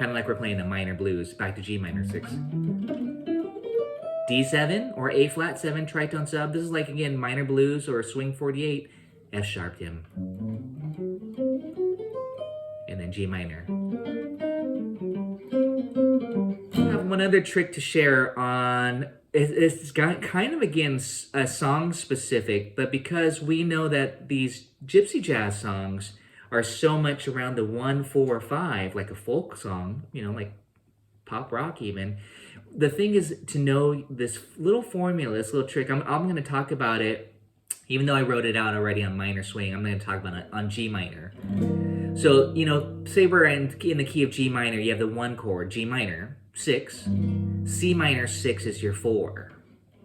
of like we're playing the minor blues. Back to G minor 6. D7 or A flat 7 tritone sub. This is like, again, minor blues or swing 48. F sharp dim. And then G minor. I have one other trick to share on it's got kind of, again, a song specific, but because we know that these gypsy jazz songs are so much around the 1, 4, 5, like a folk song, you know, like pop rock even. The thing is to know this little formula, this little trick. I'm going to talk about it, even though I wrote it out already on minor swing. I'm going to talk about it on G minor. So, you know, say we're in the key of G minor. You have the 1 chord, G minor, 6. C minor 6 is your 4.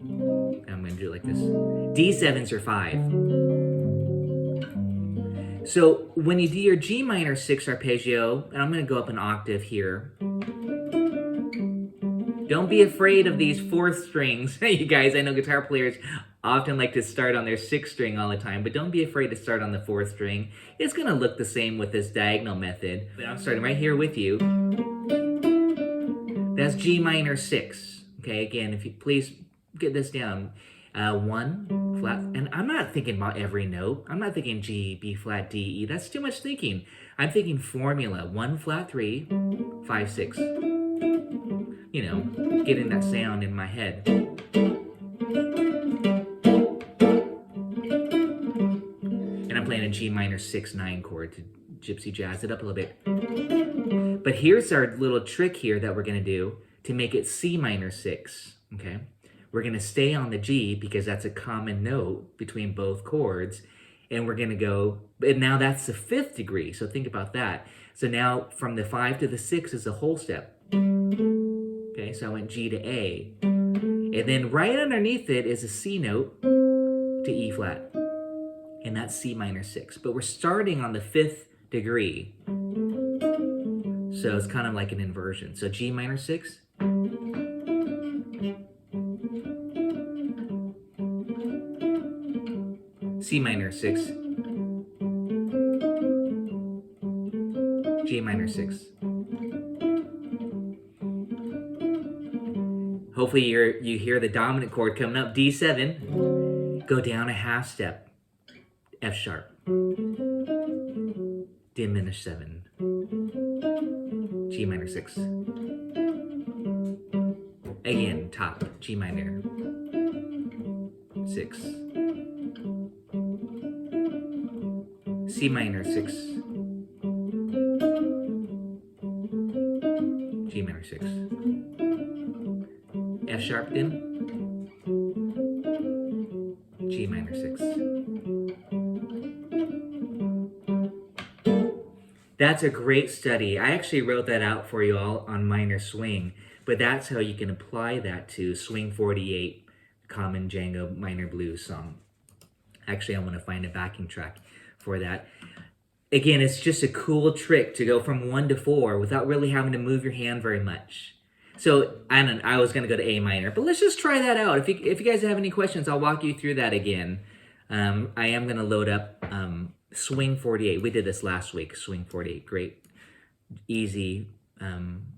And I'm going to do it like this. D7's your 5. So when you do your G minor 6 arpeggio, and I'm going to go up an octave here. Don't be afraid of these 4th strings. You guys, I know guitar players often like to start on their 6th string all the time, but don't be afraid to start on the 4th string. It's going to look the same with this diagonal method. But I'm starting right here with you. That's G minor 6. Okay, again, if you please get this down. 1 flat, and I'm not thinking about every note. I'm not thinking G, B flat, D, E. That's too much thinking. I'm thinking formula. 1 flat 3, 5, 6. You know, getting that sound in my head. And I'm playing a G minor 6, 9 chord to gypsy jazz it up a little bit. But here's our little trick here that we're going to do to make it C minor 6, okay? We're going to stay on the G because that's a common note between both chords. And we're going to go, and now that's the 5th degree, so think about that. So now from the 5 to the 6 is a whole step. Okay, so I went G to A. And then right underneath it is a C note to E flat. And that's C minor 6. But we're starting on the 5th degree. So it's kind of like an inversion. So G minor 6. C minor 6. G minor 6. Hopefully you hear the dominant chord coming up, D7. Go down a half step, F sharp. Diminished 7. G minor 6. Again, top, G minor 6. C minor 6. G minor 6. F sharp dim. G minor 6. That's a great study. I actually wrote that out for you all on minor swing, but that's how you can apply that to Swing 48, common Django minor blues song. Actually, I want to find a backing track for that. Again, it's just a cool trick to go from 1 to 4 without really having to move your hand very much. So I was going to go to A minor, but let's just try that out. If you guys have any questions, I'll walk you through that again. I am going to load up Swing 48. We did this last week, Swing 48. Great, easy tune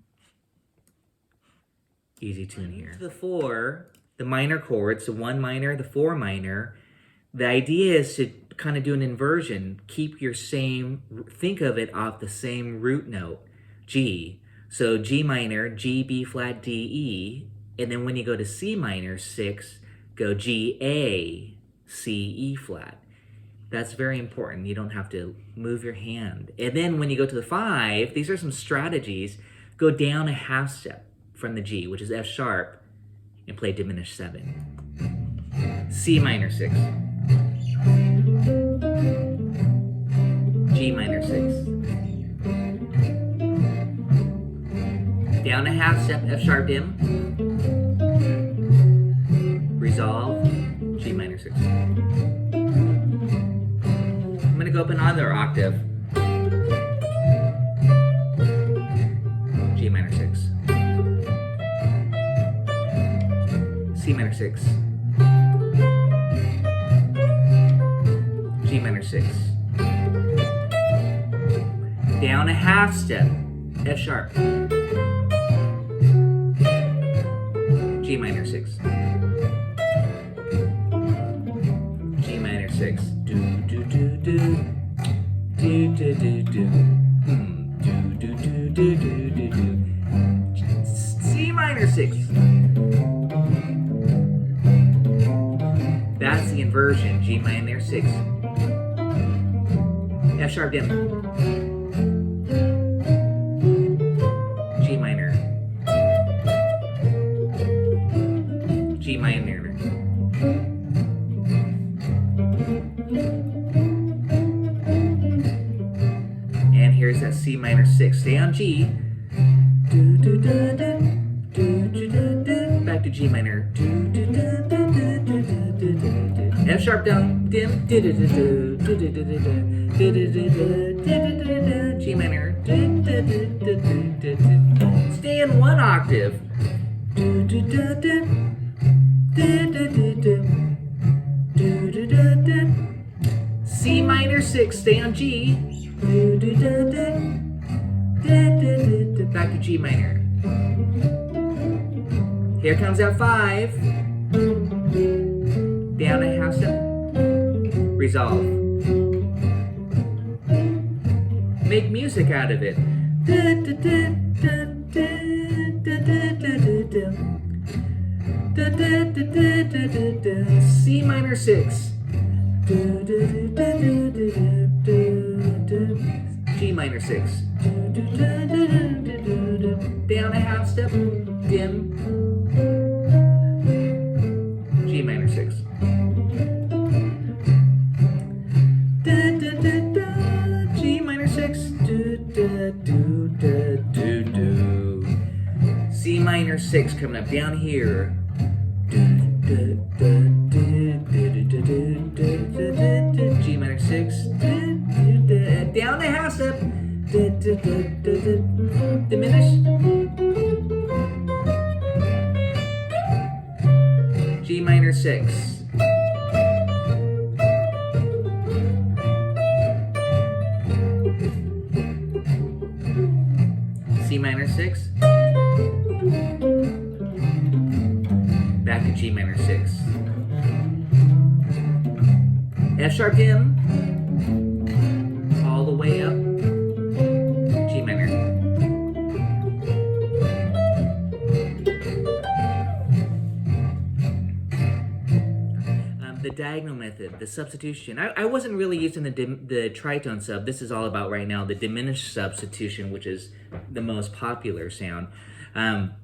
here. The 4, the minor chords, the 1 minor, the 4 minor. The idea is to kind of do an inversion. Keep your same, think of it off the same root note, G. So G minor, G, B flat, D, E. And then when you go to C minor 6, go G, A, C, E flat. That's very important. You don't have to move your hand. And then when you go to the 5, these are some strategies. Go down a half step from the G, which is F sharp, and play diminished 7. C minor 6. G minor 6. Down a half step, F sharp dim. Resolve, G minor 6. I'm going to go up another octave. G minor 6. C minor 6. G minor 6. Down a half step, F sharp. G minor 6. G minor 6. Do do do do. Do do do do. Do do do do do do do. C minor 6. inversion, G minor 6, F sharp dim, G minor, G minor, and here's that C minor 6. Stay on G. Back to G minor. F sharp down. Dim. G minor. Stay in one octave. C minor 6. Stay on G. Back to G minor. Here comes that 5. Down a half step. Resolve. Make music out of it. C minor 6. G minor 6. Down a half step. Dim. G minor 6. G minor 6. C minor 6 coming up down here. G minor 6. Down a half step. Diminished. G minor 6. C minor 6. Back to G minor 6. F sharp dim. All the way up. G minor. The diagonal method, the substitution. I wasn't really using the tritone sub. This is all about right now the diminished substitution, which is the most popular sound. And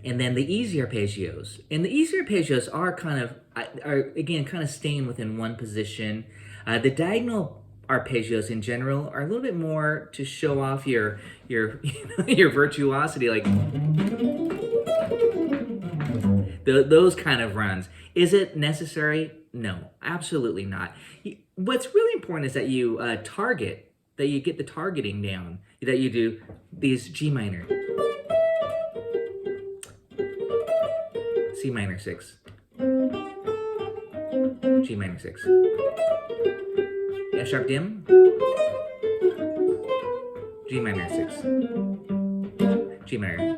then the easy arpeggios. And the easy arpeggios are kind of staying within one position. The diagonal arpeggios in general are a little bit more to show off your your virtuosity, like those kind of runs. Is it necessary? No, absolutely not. What's really important is that you target, that you get the targeting down, that you do these G minor, C minor 6, G minor 6, F sharp dim, G minor 6, G minor,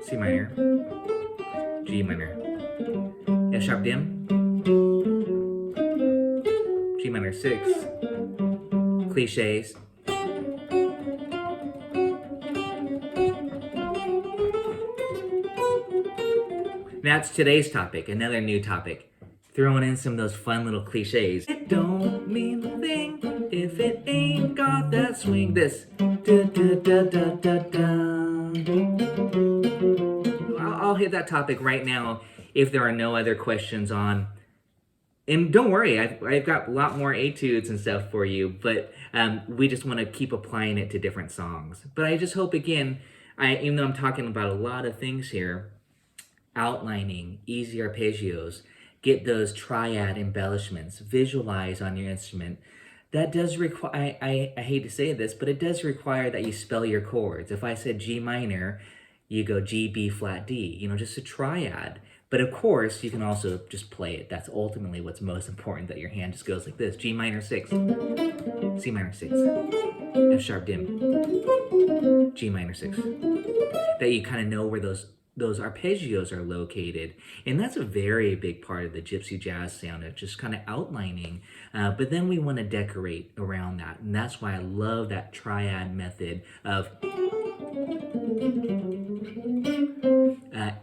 C minor, G minor, F sharp dim, G minor 6, cliches. That's today's topic, another new topic. Throwing in some of those fun little cliches. It don't mean a thing if it ain't got that swing. This. I'll hit that topic right now if there are no other questions on. And don't worry, I've got a lot more etudes and stuff for you, but we just want to keep applying it to different songs. But I just hope, again, even though I'm talking about a lot of things here, outlining, easy arpeggios, get those triad embellishments, visualize on your instrument. That does require, I hate to say this, but it does require that you spell your chords. If I said G minor, you go G, B, flat, D, just a triad. But of course, you can also just play it. That's ultimately what's most important, that your hand just goes like this. G minor 6, C minor 6, F sharp dim, G minor 6. That you kind of know where those arpeggios are located. And that's a very big part of the gypsy jazz sound, of just kind of outlining. But then we want to decorate around that. And that's why I love that triad method of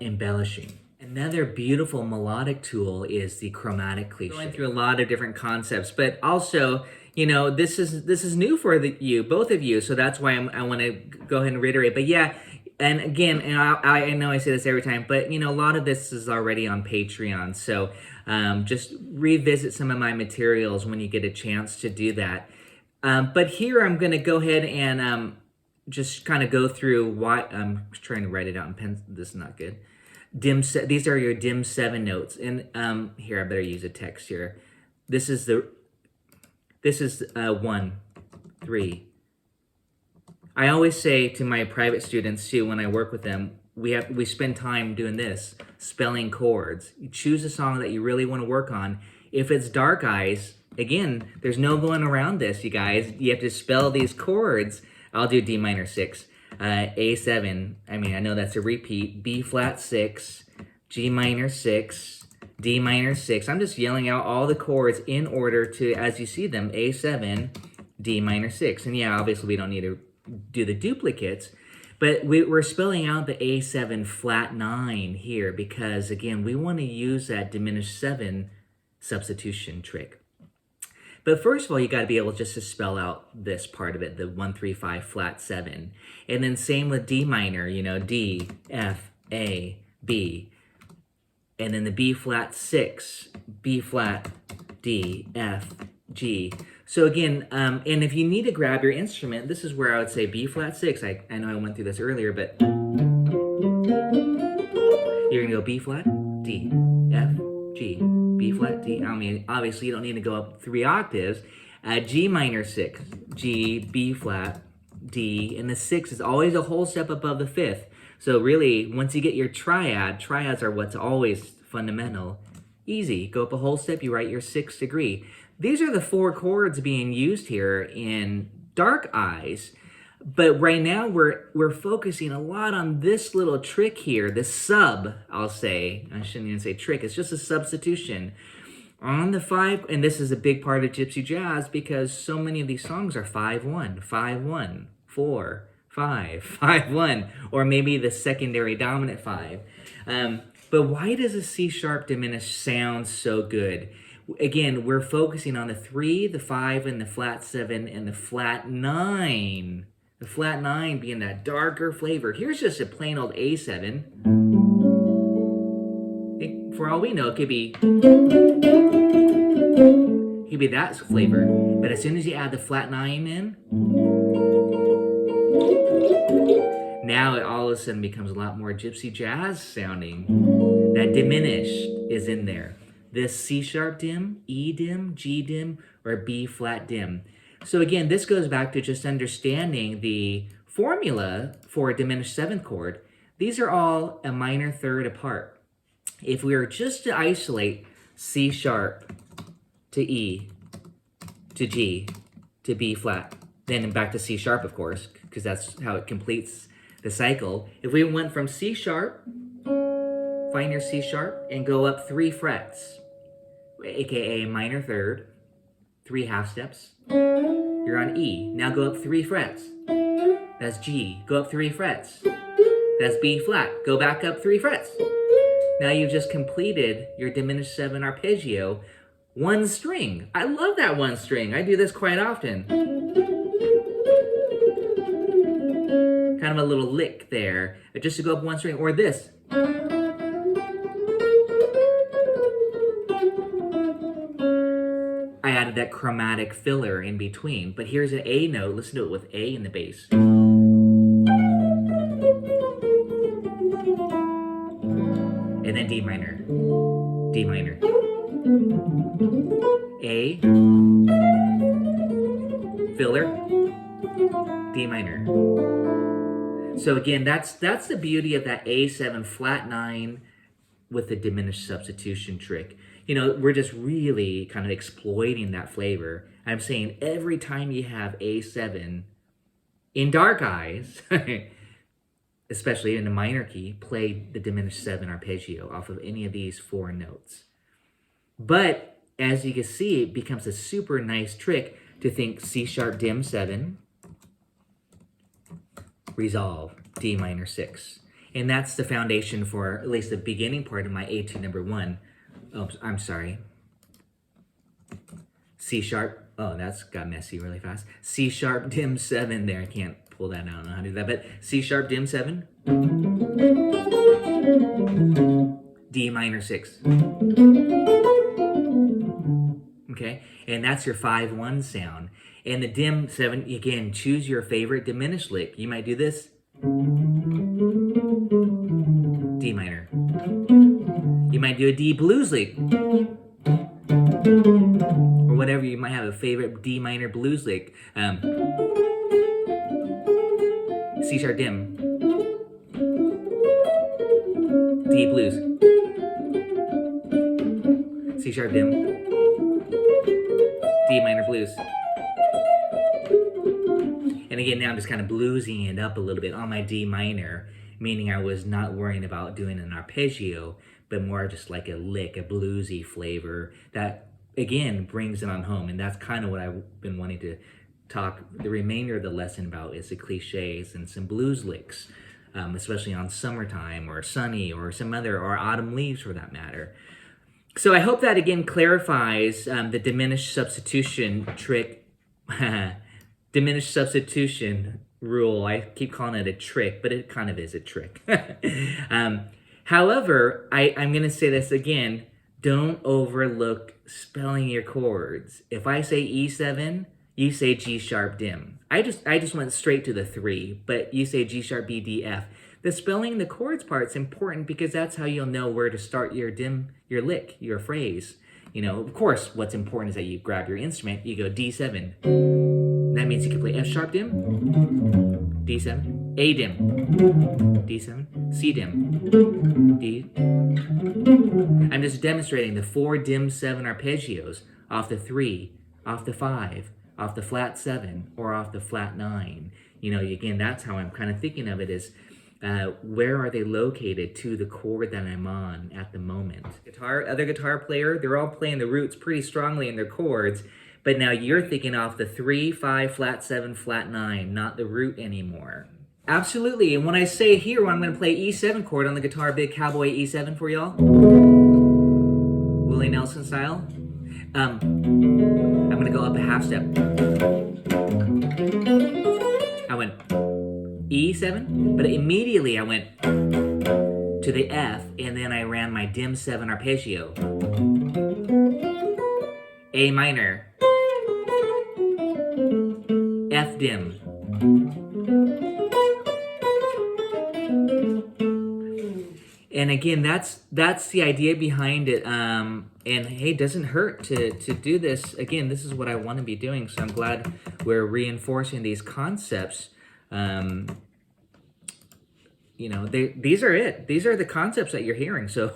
embellishing. Another beautiful melodic tool is the chromatic cliche. Going through a lot of different concepts, but also, you know, this is new for you, both of you, so that's why I want to go ahead and reiterate. But yeah, and again, and I know I say this every time, but you know, a lot of this is already on Patreon, so just revisit some of my materials when you get a chance to do that. But here I'm going to go ahead and just kind of go through why I'm trying to write it out in pen. This is not good. These are your dim 7 notes, and here I better use a text here. This is 1, 3. I always say to my private students too, when I work with them, we spend time doing this, spelling chords. You choose a song that you really want to work on. If it's Dark Eyes, again, there's no going around this, you guys. You have to spell these chords. I'll do D minor 6. A7, I mean, I know that's a repeat, B flat 6, G minor 6, D minor 6. I'm just yelling out all the chords in order to, as you see them, A7, D minor 6. And yeah, obviously we don't need to do the duplicates, but we're spelling out the A7 flat 9 here because, again, we want to use that diminished 7 substitution trick. But first of all, you got to be able just to spell out this part of it, the 1, 3, 5, flat 7. And then same with D minor, you know, D, F, A, B. And then the B flat 6, B flat, D, F, G. So again, and if you need to grab your instrument, this is where I would say B flat 6. I know I went through this earlier, but you're going to go B flat, D, F, G, B flat, D. I mean, obviously you don't need to go up 3 octaves. G minor 6, G, B flat, D, and the 6 is always a whole step above the 5th. So really, once you get your triads are what's always fundamental. Easy, go up a whole step, you write your 6th degree. These are the 4 chords being used here in Dark Eyes. But right now we're focusing a lot on this little trick here, this sub, I'll say. I shouldn't even say trick, it's just a substitution. On the 5, and this is a big part of gypsy jazz because so many of these songs are 5-1, 5-1, 4, 5, 5-1, or maybe the secondary dominant 5. But why does a C sharp diminished sound so good? Again, we're focusing on the 3, the 5, and the flat 7, and the flat 9. The flat 9 being that darker flavor. Here's just a plain old A7. For all we know, it could be that flavor. But as soon as you add the flat 9 in, now it all of a sudden becomes a lot more gypsy jazz sounding. That diminished is in there. This C sharp dim, E dim, G dim, or B flat dim. So again, this goes back to just understanding the formula for a diminished 7th chord. These are all a minor 3rd apart. If we were just to isolate C sharp to E to G to B flat, then back to C sharp, of course, because that's how it completes the cycle. If we went from C sharp, find your C sharp, and go up 3 frets, aka minor 3rd, 3 half steps, you're on E. Now go up 3 frets. That's G. Go up 3 frets. That's B flat. Go back up 3 frets. Now you've just completed your diminished 7 arpeggio, 1 string. I love that 1 string. I do this quite often. Kind of a little lick there, just to go up 1 string, or this. I added that chromatic filler in between, but here's an A note. Listen to it with A in the bass. And then D minor, D minor, A, filler, D minor. So again, that's the beauty of that A7 flat 9 with the diminished substitution trick. You know, we're just really kind of exploiting that flavor. I'm saying every time you have A7 in Dark Eyes, especially in a minor key, play the diminished 7 arpeggio off of any of these 4 notes. But as you can see, it becomes a super nice trick to think C sharp dim 7, resolve, D minor 6. And that's the foundation for at least the beginning part of my etude number 1. Oh, I'm sorry. C sharp. Oh, that's got messy really fast. C sharp dim 7 there. I can't pull that out. I don't know how to do that. But C sharp dim 7. D minor 6. Okay, and that's your 5-1 sound. And the dim 7, again, choose your favorite diminished lick. You might do this. D minor. You might do a D blues lick. Or whatever, you might have a favorite D minor blues lick. C sharp dim. D blues. C sharp dim. D minor blues. And again, now I'm just kind of bluesing it up a little bit on my D minor, meaning I was not worrying about doing an arpeggio, but more just like a lick, a bluesy flavor that, again, brings it on home. And that's kind of what I've been wanting to talk the remainder of the lesson about, is the cliches and some blues licks, especially on summertime or sunny or some other, or autumn leaves for that matter. So I hope that, again, clarifies the diminished substitution trick, diminished substitution rule. I keep calling it a trick, but it kind of is a trick. However, I'm going to say this again, don't overlook spelling your chords. If I say E7, you say G sharp dim. I just went straight to the 3, but you say G sharp B D F. The spelling the chords part's important because that's how you'll know where to start your lick, your phrase. You know, of course, what's important is that you grab your instrument, you go D7. That means you can play F sharp dim, D7, A dim, D7, C dim, D. I'm just demonstrating the 4 dim 7 arpeggios off the 3, off the 5, off the flat 7, or off the flat 9. You know, again, that's how I'm kind of thinking of it, is where are they located to the chord that I'm on at the moment. Other guitar player, they're all playing the roots pretty strongly in their chords, but now you're thinking off the 3, 5, flat 7, flat 9, not the root anymore. Absolutely, and when I say here, I'm going to play E7 chord on the guitar, big cowboy E7 for y'all. Willie Nelson style. I'm going to go up a half step. I went E7, but immediately I went to the F, and then I ran my dim 7 arpeggio. A minor, F dim, and again, that's the idea behind it. And hey, it doesn't hurt to do this. Again, this is what I want to be doing, so I'm glad we're reinforcing these concepts. You know, these are it. These are the concepts that you're hearing. So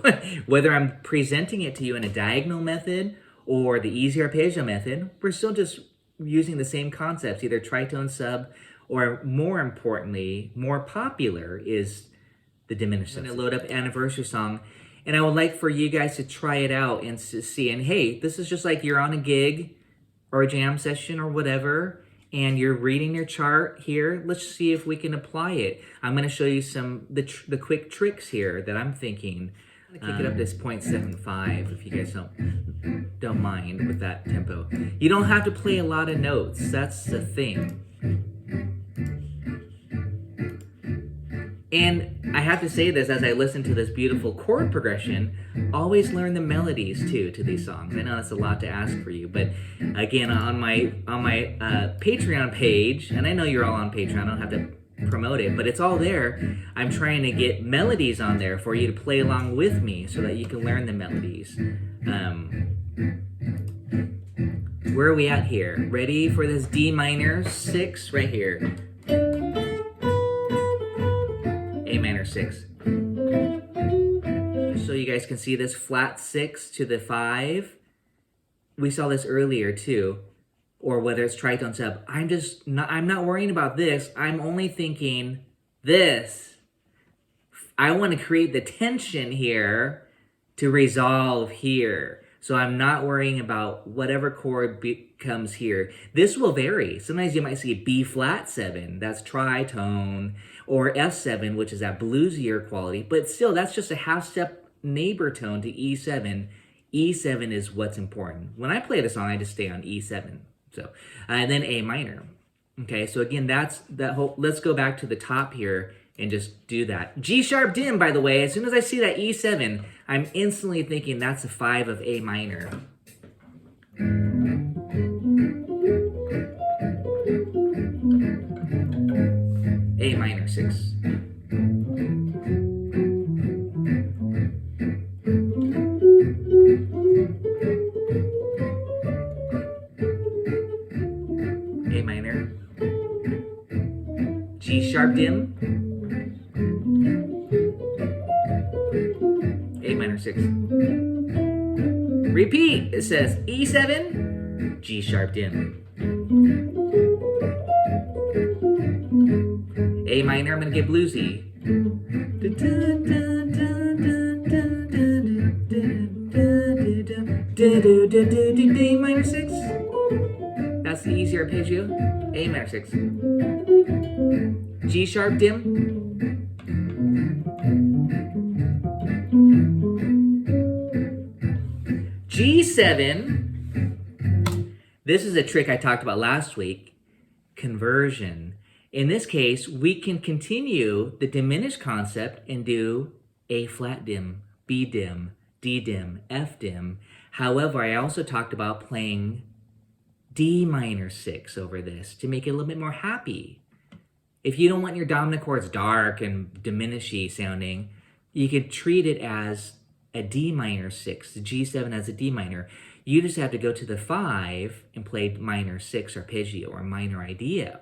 whether I'm presenting it to you in a diagonal method or the easy arpeggio method, we're still just using the same concepts, either tritone sub, or more importantly, more popular is the diminished. I'm going to load up Anniversary Song, and I would like for you guys to try it out and to see. And hey, this is just like you're on a gig or a jam session or whatever, and you're reading your chart here. Let's see if we can apply it. I'm going to show you some the quick tricks here that I'm thinking. I'm going to kick it up to this 0.75 if you guys don't mind with that tempo. You don't have to play a lot of notes. That's the thing. And I have to say this as I listen to this beautiful chord progression, always learn the melodies too to these songs. I know that's a lot to ask for you, but again, on my Patreon page, and I know you're all on Patreon, I don't have to promote it, but it's all there. I'm trying to get melodies on there for you to play along with me so that you can learn the melodies. Where are we at here? Ready for this D minor 6 right here? A minor 6. So you guys can see this flat 6 to the 5. We saw this earlier too. Or whether it's tritone sub. I'm not worrying about this. I'm only thinking this. I want to create the tension here to resolve here. So I'm not worrying about whatever chord comes here. This will vary. Sometimes you might see B flat 7, that's tritone, or F7, which is that bluesier quality, but still that's just a half step neighbor tone to E7. E7 is what's important. When I play the song, I just stay on E7. So, and then A minor. Okay, so again, that's that whole, let's go back to the top here and just do that. G sharp dim, by the way, as soon as I see that E7, I'm instantly thinking that's a 5 of A minor. A minor 6. A minor. G sharp dim. A minor 6. Repeat. It says E7, G sharp dim. A minor, I'm going to get bluesy. D minor 6. That's the easy arpeggio. A minor 6. G sharp dim. G7. This is a trick I talked about last week. Conversion. In this case, we can continue the diminished concept and do A flat dim, B dim, D dim, F dim. However, I also talked about playing D minor 6 over this to make it a little bit more happy. If you don't want your dominant chords dark and diminishing sounding, you could treat it as a D minor 6, the G7 as a D minor. You just have to go to the 5 and play minor 6 arpeggio or minor idea,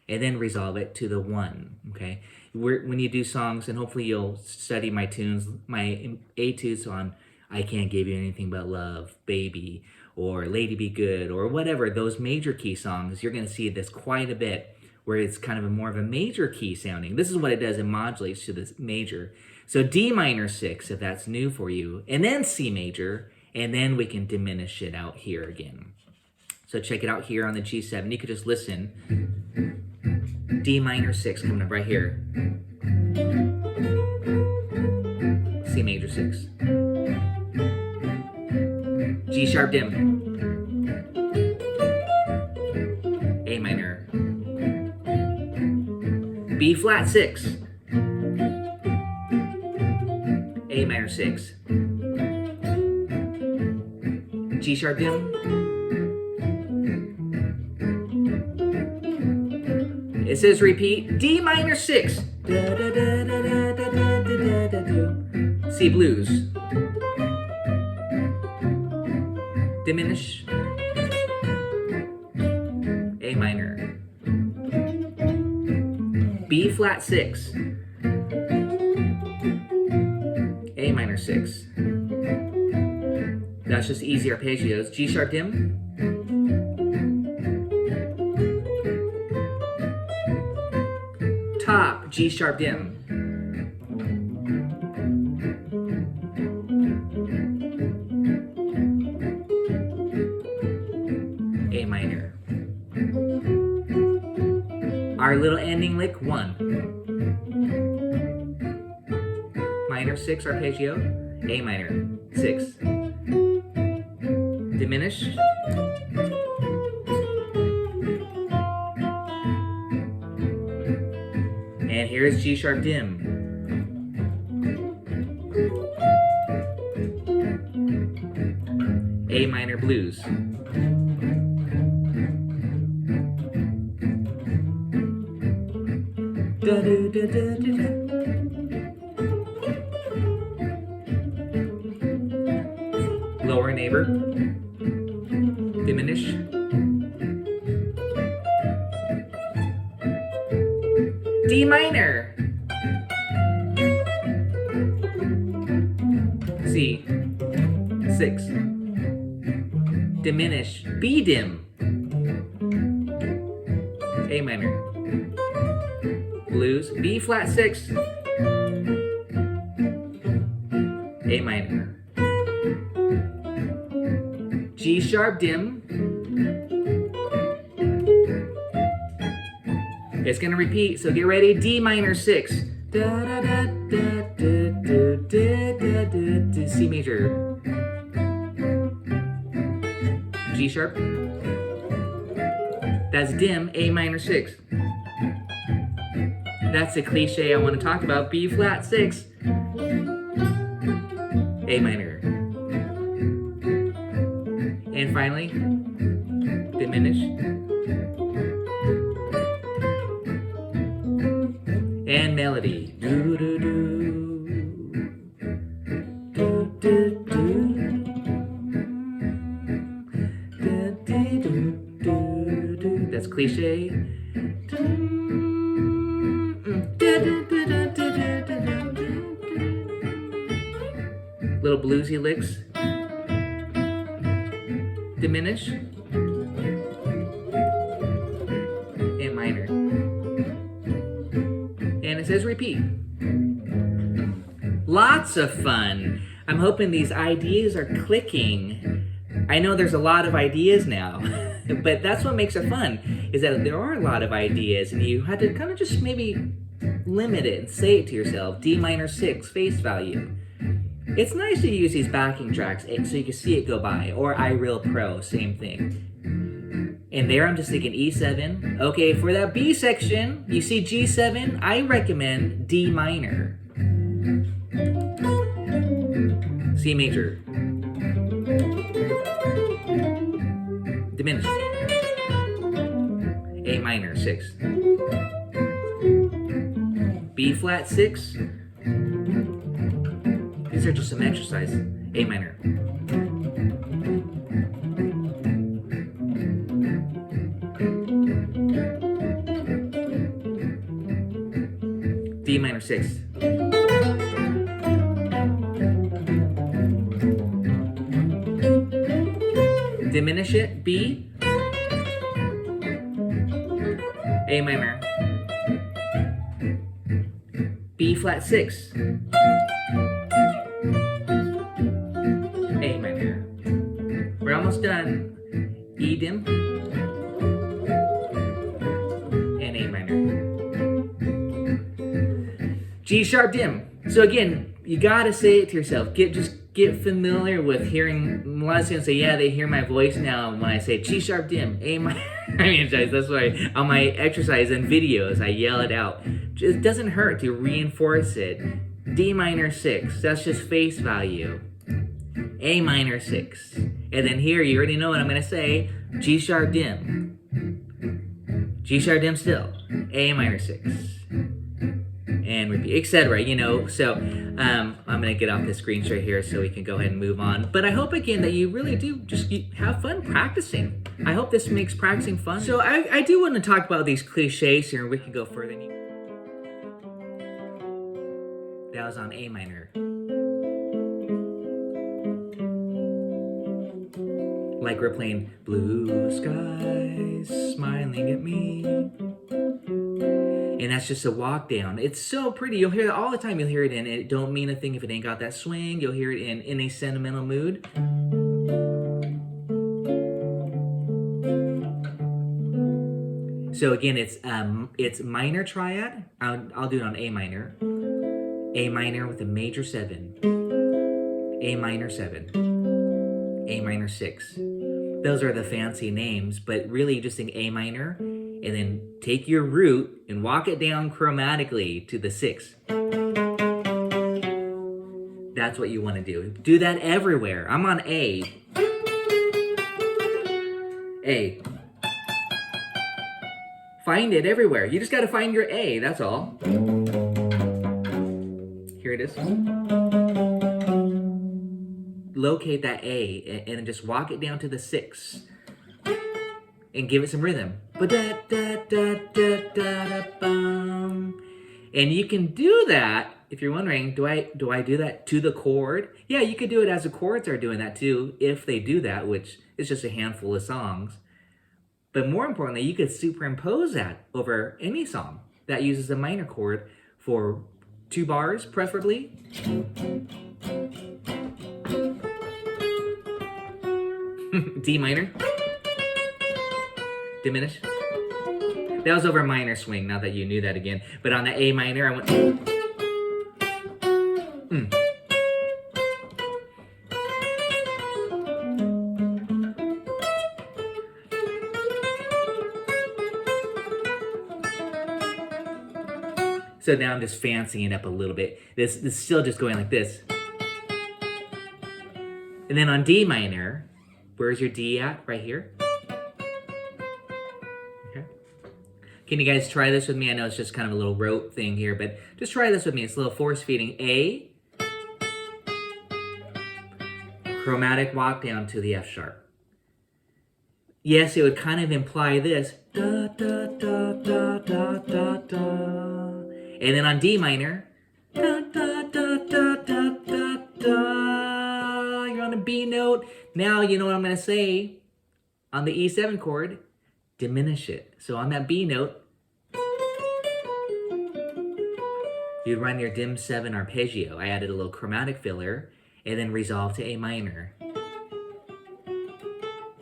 and then resolve it to the 1, okay? When you do songs, and hopefully you'll study my tunes, my etudes on I Can't Give You Anything But Love, Baby, or Lady Be Good, or whatever, those major key songs, you're gonna see this quite a bit, where it's kind of more of a major key sounding. This is what it does, it modulates to this major. So D minor 6, if that's new for you, and then C major, and then we can diminish it out here again. So check it out here on the G7. You could just listen. D minor 6 coming up right here. C major 6. G sharp dim. A minor. B flat 6. A minor 6. G sharp dim. It says repeat. D minor 6. C blues. Diminish. A minor. B flat 6. A minor 6. That's just easy arpeggios. G sharp dim. Top, G sharp dim. A minor. Our little ending lick, 1. Minor 6 arpeggio, A minor, 6. Diminished. And here's G sharp dim. A minor blues. Da -da -da -da -da -da. Lower neighbor. Diminish. D minor. C. 6. Diminish. B dim. A minor. Blues. B flat 6. A minor. G sharp dim. It's gonna repeat, so get ready. D minor 6. Da, da, da, da, da, da, da, da, da, C major. G sharp. That's dim, A minor 6. That's the cliche I want to talk about. B flat 6. A minor. And finally, diminished. And melody. Do, do, do. Do, do, do. Do, do, do, do. That's cliche. Little bluesy licks. Diminish. And minor. And it says repeat. Lots of fun. I'm hoping these ideas are clicking. I know there's a lot of ideas now, but that's what makes it fun, is that there are a lot of ideas and you had to kind of just maybe limit it and say it to yourself. D minor 6, face value. It's nice to use these backing tracks so you can see it go by, or iReal Pro, same thing. And there I'm just thinking E7. Okay, for that B section, you see G7, I recommend D minor. C major. Diminished. A minor 6. B flat 6. These are just some exercise. A minor. D minor 6. Diminish it. B. A minor. B flat 6. A minor. We're almost done. E dim. And A minor. G sharp dim. So again, you gotta say it to yourself. Just get familiar with hearing. A lot of students say, yeah, they hear my voice now when I say G sharp dim, A minor. I mean, that's why on my exercise and videos I yell it out. It doesn't hurt to reinforce it. D minor 6, that's just face value. A minor 6. And then here, you already know what I'm gonna say. G sharp dim. G sharp dim still. A minor 6. And repeat, etc. You know, so I'm gonna get off the screen share here so we can go ahead and move on. But I hope again that you really do just have fun practicing. I hope this makes practicing fun. So I do want to talk about these cliches here, and we can go further. That was on A minor. Like we're playing Blue Skies Smiling at Me. And that's just a walk down. It's so pretty. You'll hear it all the time. You'll hear it in It Don't Mean a Thing If It Ain't Got That Swing. You'll hear it in a Sentimental Mood. So again, it's minor triad. I'll do it on A minor. A minor with a major 7. A minor 7. A minor 6. Those are the fancy names, but really you just think A minor, and then take your root and walk it down chromatically to the 6. That's what you want to do. Do that everywhere. I'm on A. A. Find it everywhere. You just got to find your A, that's all. Here it is. Locate that A and then just walk it down to the 6 and give it some rhythm. And you can do that, if you're wondering, do I do that to the chord? Yeah, you could do it as the chords are doing that too, if they do that, which is just a handful of songs. But more importantly, you could superimpose that over any song that uses a minor chord for 2 bars, preferably. D minor. Diminish. That was over a minor swing, not that you knew that again. But on the A minor, I went... So now I'm just fancying it up a little bit. This is still just going like this. And then on D minor, where's your D at? Right here? Okay. Can you guys try this with me? I know it's just kind of a little rote thing here, but just try this with me. It's a little force feeding. A. Chromatic walk down to the F sharp. Yes, it would kind of imply this. Da, da, da, da, da, da, da. And then on D minor, da, da, da, da, da, da, da. You're on a B note. Now you know what I'm going to say. On the E7 chord, diminish it. So on that B note, you'd run your dim 7 arpeggio. I added a little chromatic filler and then resolve to A minor.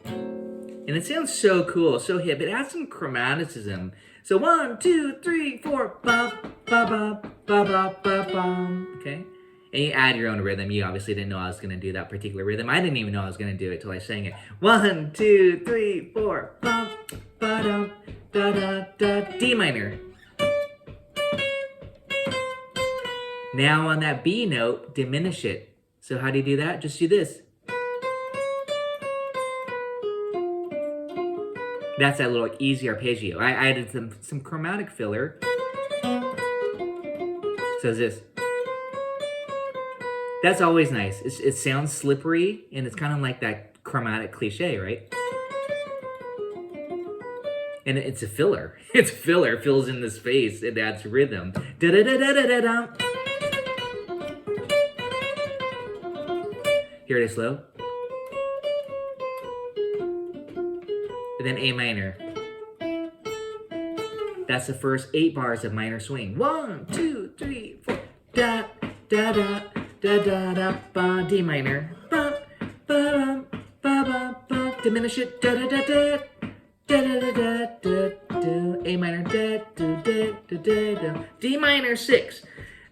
And it sounds so cool, so hip. It adds some chromaticism. So 1, 2, 3, 4, ba ba ba ba ba ba ba. Okay, and you add your own rhythm. You obviously didn't know I was going to do that particular rhythm. I didn't even know I was going to do it till I sang it. 1, 2, 3, 4, ba ba da da da da. D minor. Now on that B note, diminish it. So how do you do that? Just do this. That's that little easy arpeggio. I added some chromatic filler. So it's this. That's always nice. It sounds slippery, and it's kind of like that chromatic cliche, right? And it's a filler. It's a filler. It fills in the space. It adds rhythm. Da-da-da-da-da-da-da. Hear it slow. And then A minor. That's the first 8 bars of minor swing. 1, 2, 3, 4. Da da da da da da ba. D minor. Ba ba ba ba ba. Diminish it. Da da da da da da da da da da. A minor. Da da da da da da. D minor 6.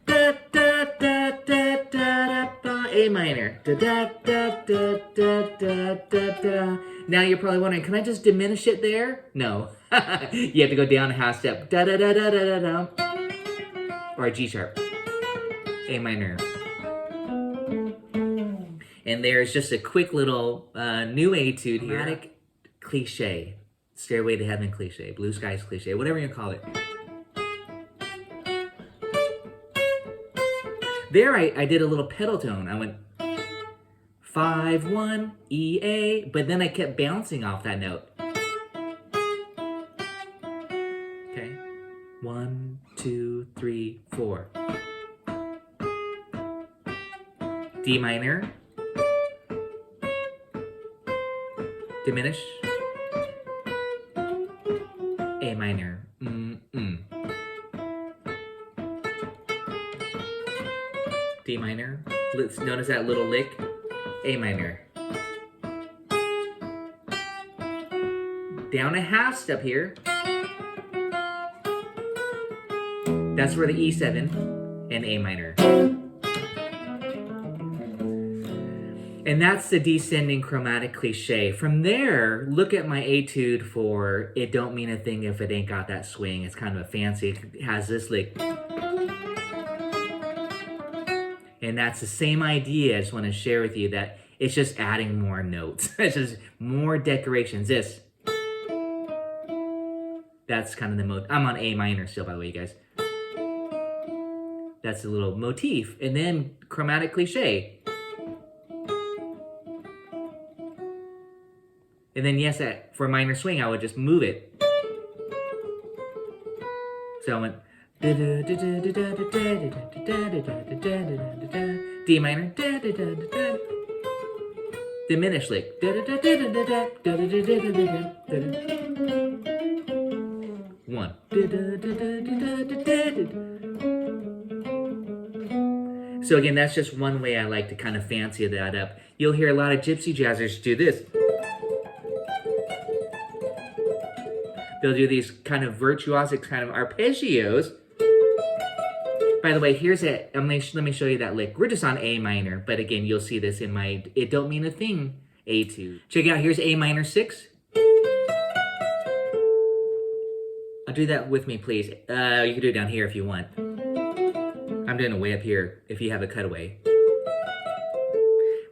Da da da da da da. A minor. Da da da da da da da da. Now you're probably wondering, can I just diminish it there? No. You have to go down a half step. Da da da da da da da. Or a G sharp. A minor. And there's just a quick little new etude here. Chromatic cliche. Stairway to Heaven cliche. Blue Skies cliche. Whatever you call it. There I did a little pedal tone. I went 5, 1, E, A, but then I kept bouncing off that note. Okay. 1, 2, 3, 4. D minor. Diminish. A minor. D minor. Let's notice that little lick. A minor. Down a half step here. That's where the E7 and A minor. And that's the descending chromatic cliche. From there, look at my etude for It Don't Mean a Thing If It Ain't Got That Swing. It's kind of a fancy, it has this lick. And that's the same idea. I just want to share with you that it's just adding more notes. It's just more decorations. This. That's kind of the I'm on A minor still, by the way, you guys. That's a little motif. And then chromatic cliche. And then yes, for a minor swing, I would just move it. So I went D minor, diminish lick. One. So again, that's just one way I like to kind of fancy that up. You'll hear a lot of gypsy jazzers do this. They'll do these kind of virtuosic kind of arpeggios. By the way, here's it. Let me show you that lick. We're just on A minor, but again, you'll see this in my It Don't Mean a Thing A2. Check it out. Here's A minor 6. I'll do that with me, please. You can do it down here if you want. I'm doing it way up here if you have a cutaway.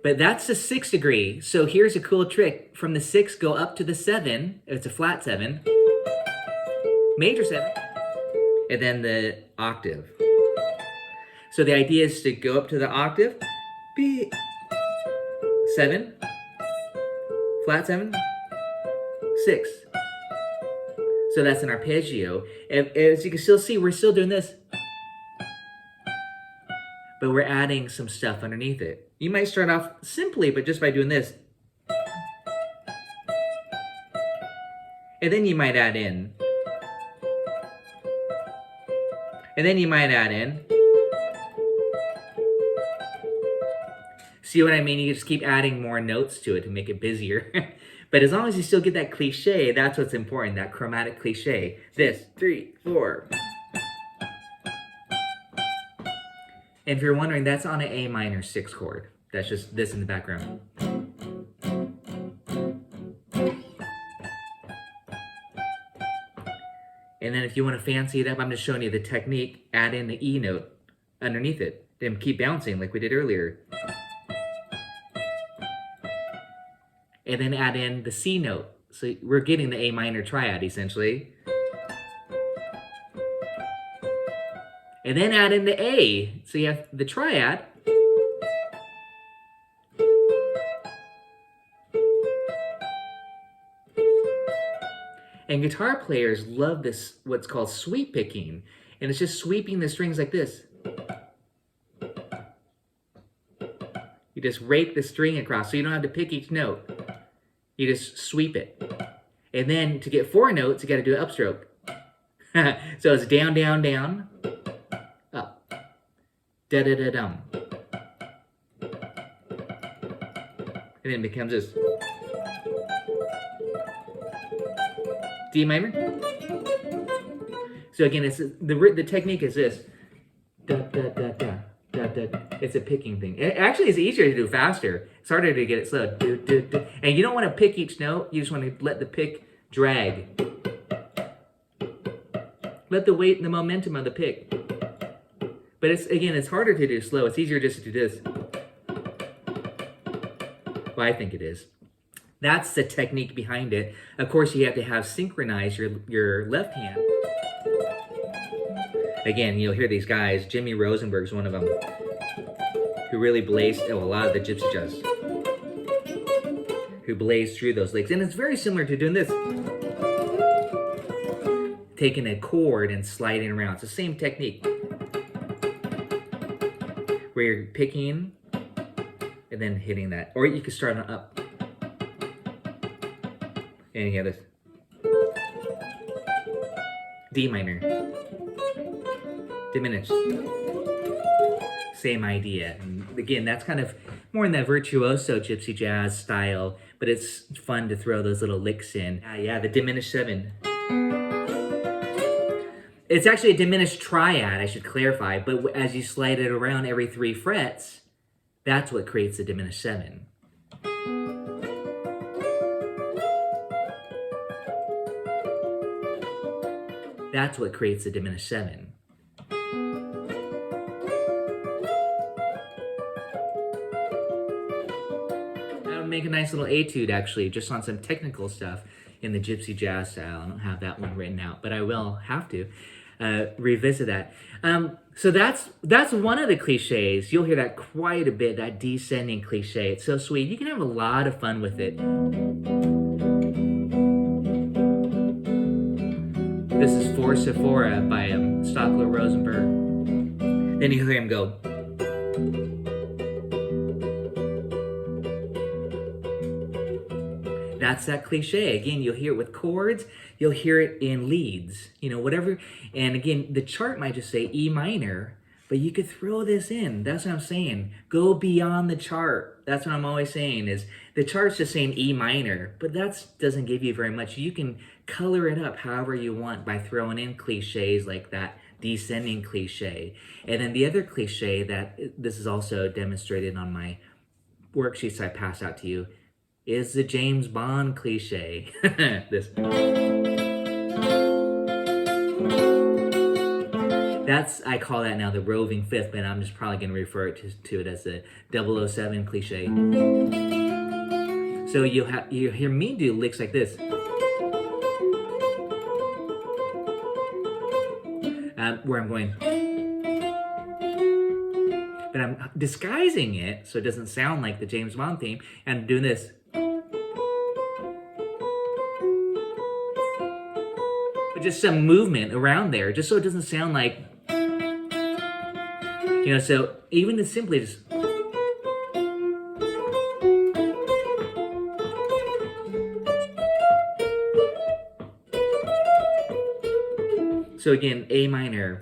But that's the 6th degree. So here's a cool trick. From the 6, go up to the 7. It's a flat 7. Major 7. And then the octave. So the idea is to go up to the octave. B. 7. Flat 7. 6. So that's an arpeggio. As you can still see, we're still doing this. But we're adding some stuff underneath it. You might start off simply, but just by doing this. And then you might add in. And then you might add in. See what I mean? You just keep adding more notes to it to make it busier. But as long as you still get that cliche, that's what's important, that chromatic cliche. This, 3, 4. And if you're wondering, that's on an A minor 6 chord. That's just this in the background. And then if you want to fancy it up, I'm just showing you the technique. Add in the E note underneath it. Then keep bouncing like we did earlier. And then add in the C note. So we're getting the A minor triad, essentially. And then add in the A. So you have the triad. And guitar players love this, what's called sweep picking. And it's just sweeping the strings like this. You just rake the string across, so you don't have to pick each note. You just sweep it. And then to get 4 notes, you got to do an upstroke. So it's down, down, down, up, da da da dum. And then it becomes this. D minor. So again, it's the technique is this. Da da da da da da. It's a picking thing. It actually is easier to do faster. It's harder to get it slow. Do, do, do. And you don't want to pick each note. You just want to let the pick drag. Let the weight and the momentum of the pick. But it's harder to do slow. It's easier just to do this. Well, I think it is. That's the technique behind it. Of course, you have to have synchronized your left hand. Again, you'll hear these guys. Jimmy Rosenberg's one of them, who really blazed, a lot of the gypsy jazz, who blazed through those licks. And it's very similar to doing this. Taking a chord and sliding around. It's the same technique. Where you're picking and then hitting that. Or you could start on up. And you have this. D minor. Diminished. Same idea. And again, that's kind of more in that virtuoso gypsy jazz style, but it's fun to throw those little licks in. Yeah, the diminished 7. It's actually a diminished triad, I should clarify, but as you slide it around every 3 frets, that's what creates the diminished 7. That's what creates the diminished 7. That would make a nice little etude, actually, just on some technical stuff in the gypsy jazz style. I don't have that one written out, but I will have to revisit that. So that's one of the cliches. You'll hear that quite a bit, that descending cliche. It's so sweet. You can have a lot of fun with it. This is For Sephora by Stockler Rosenberg. Then you hear him go. That's that cliche. Again, you'll hear it with chords. You'll hear it in leads. You know, whatever. And again, the chart might just say E minor, but you could throw this in. That's what I'm saying. Go beyond the chart. That's what I'm always saying is the chart's just saying E minor, but that doesn't give you very much. You can color it up however you want by throwing in cliches like that descending cliche. And then the other cliche that this is also demonstrated on my worksheets I pass out to you is the James Bond cliche. This. That's, I call that now the roving fifth, but I'm just probably going to refer to it as the 007 cliche. So you hear me do licks like this. Where I'm going. But I'm disguising it so it doesn't sound like the James Bond theme, and I'm doing this. But just some movement around there, just so it doesn't sound like, you know, so even as simply just. So again, A minor.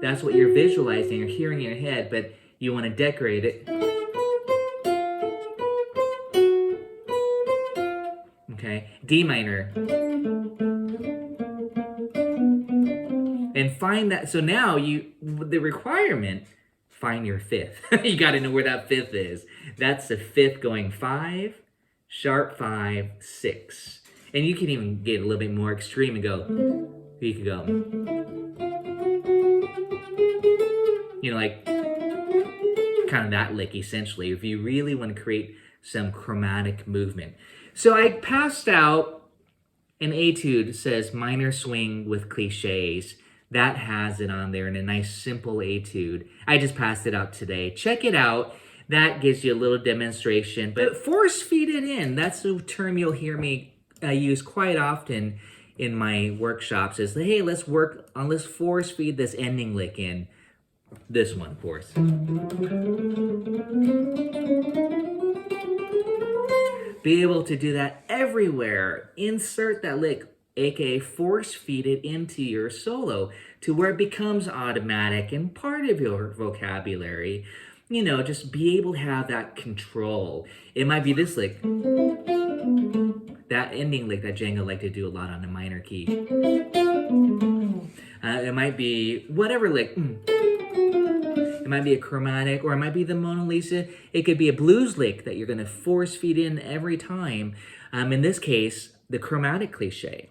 That's what you're visualizing or hearing in your head, but you want to decorate it. Okay, D minor. And find that, so now the requirement, find your fifth. You got to know where that fifth is. That's the fifth going 5, sharp 5, 6. And you can even get a little bit more extreme and go, you could go, you know, like kind of that lick essentially, if you really want to create some chromatic movement. So I passed out an etude that says minor swing with cliches. That has it on there in a nice simple etude. I just passed it out today. Check it out. That gives you a little demonstration, but force feed it in. That's the term you'll hear me use quite often in my workshops is, hey, let's force feed this ending lick in. This one, force. Be able to do that everywhere. Insert that lick, aka force feed it into your solo to where it becomes automatic and part of your vocabulary. You know, just be able to have that control. It might be this lick. That ending lick that Django liked to do a lot on the minor key. It might be whatever lick. It might be a chromatic, or it might be the Mona Lisa. It could be a blues lick that you're going to force feed in every time. In this case, the chromatic cliche.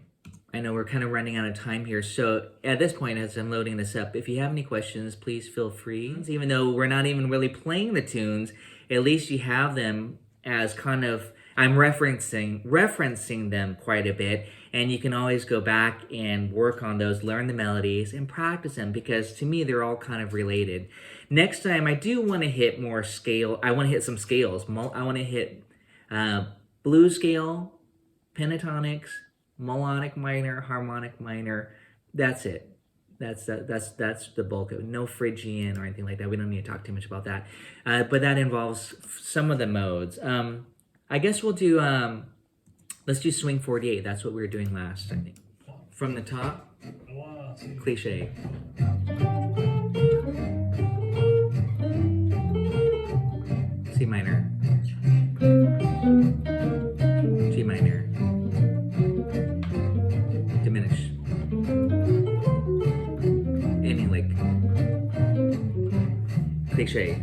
I know we're kind of running out of time here, so at this point, as I'm loading this up, if you have any questions, please feel free. Even though we're not even really playing the tunes, at least you have them as kind of, I'm referencing them quite a bit, and you can always go back and work on those, learn the melodies, and practice them, because to me, they're all kind of related. Next time, I do want to hit more scale. I want to hit some scales. I want to hit blues scale, pentatonics, melodic minor, harmonic minor. That's it. That's the bulk of it. No Phrygian or anything like that. We don't need to talk too much about that. But that involves some of the modes. I guess we'll do, let's do swing 48. That's what we were doing last, I think. From the top, cliche. C minor. G minor. Diminished. Ending lick. Cliche.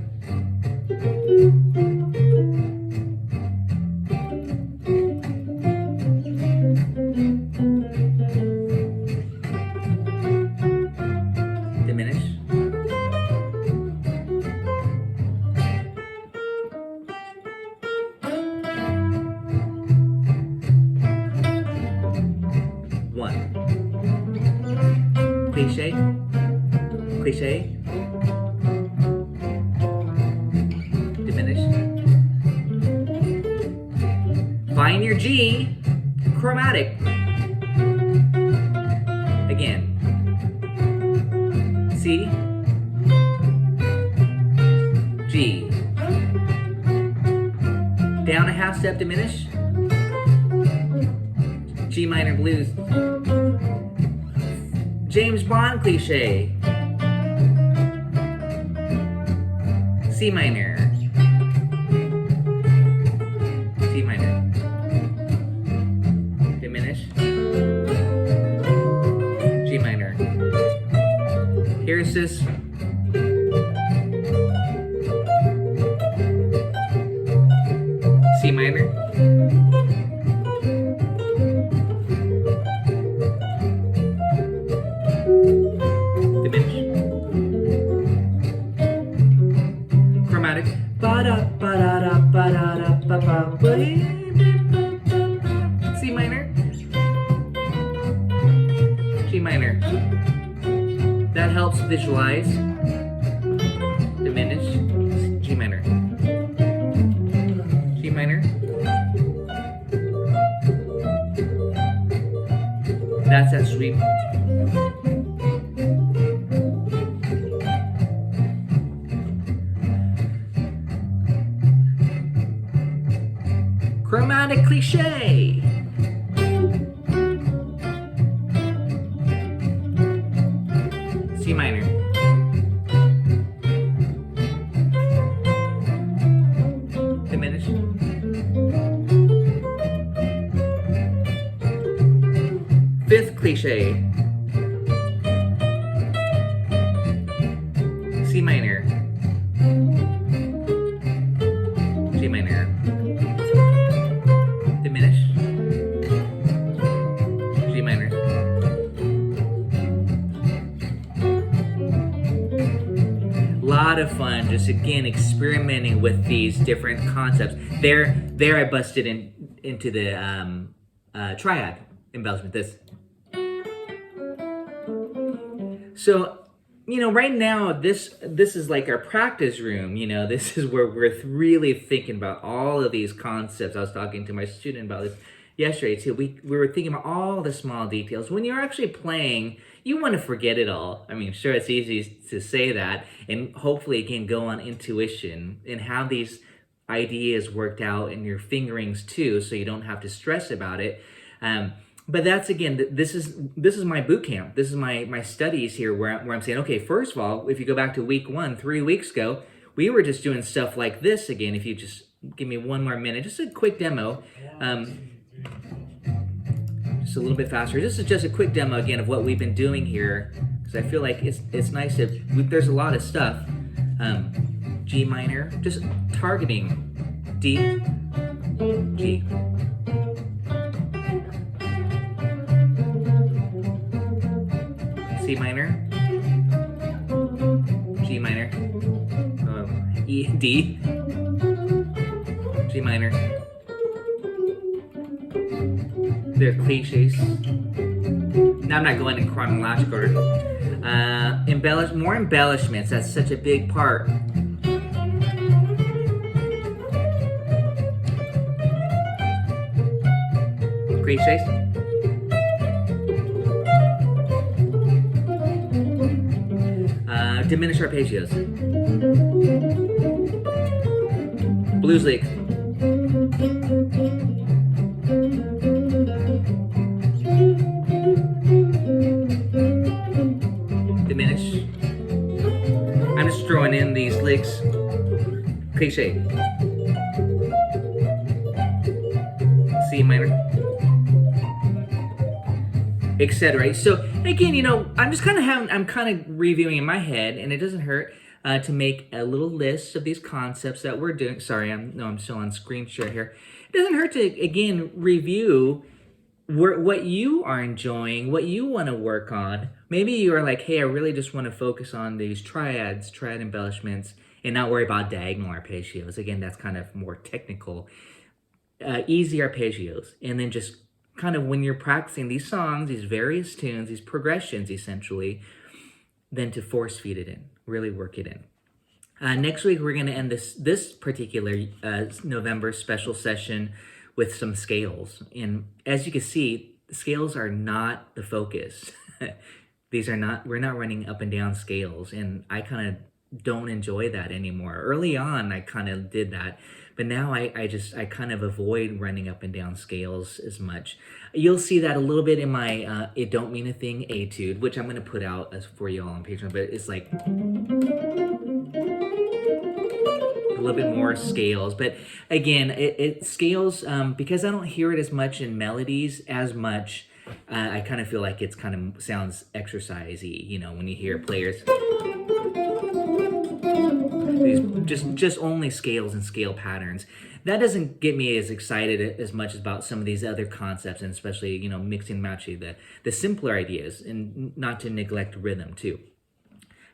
Cliche, cliche, diminished. Find your G, chromatic. Again. C, G. Down a half step, diminish. G minor blues. James Bond cliche. C minor. C minor. Diminish. Here's this. C minor. Diminished. Chromatic. C minor. G minor. That helps visualize. Diminished. G minor. G minor. That's that sweep. Chromatic cliche. C minor. Diminished. Fifth cliche. C minor. G minor. Diminished. G minor. Lot of fun, just again experimenting with these different concepts. There I busted into the triad embellishment. This. So, you know, right now this is like our practice room. You know, this is where we're really thinking about all of these concepts. I was talking to my student about this yesterday too. We were thinking about all the small details. When you're actually playing, you want to forget it all. I mean, sure, it's easy to say that, and hopefully again go on intuition and have these ideas worked out in your fingerings too, so you don't have to stress about it. But that's, again, this is my boot camp. This is my studies here where I'm saying, okay, first of all, if you go back to week 1, 3 weeks ago, we were just doing stuff like this again. If you just give me one more minute, just a quick demo. Just a little bit faster. This is just a quick demo again of what we've been doing here, because I feel like it's nice to, there's a lot of stuff. G minor, just targeting D, G. C minor, G minor, E, D, G minor. They're cliches. Now I'm not going in chronological order. More embellishments. That's such a big part. Cliches. Diminished arpeggios. Blues league. Diminish. I'm just throwing in these licks. Cliche. C minor. Etc. So again, you know, I'm kind of reviewing in my head, and it doesn't hurt to make a little list of these concepts that we're doing. Sorry, I'm still on screen share here. It doesn't hurt to again review what you are enjoying, what you want to work on. Maybe you are like, hey, I really just want to focus on these triad embellishments and not worry about diagonal arpeggios. Again, that's kind of more technical. Easy arpeggios, and then just kind of when you're practicing these songs, these various tunes, these progressions essentially, then to force feed it in, really work it in. Next week, we're going to end this particular November special session with some scales. And as you can see, the scales are not the focus. We're not running up and down scales, and I kind of don't enjoy that anymore. Early on, I kind of did that, but now I kind of avoid running up and down scales as much. You'll see that a little bit in my It Don't Mean a Thing etude, which I'm going to put out for you all on Patreon, but it's like a little bit more scales. But again, it scales because I don't hear it as much in melodies as much I kind of feel like it's kind of sounds exercisey, you know, when you hear players. These just only scales and scale patterns. That doesn't get me as excited as much about some of these other concepts, and especially, you know, mixing and matching the simpler ideas, and not to neglect rhythm too.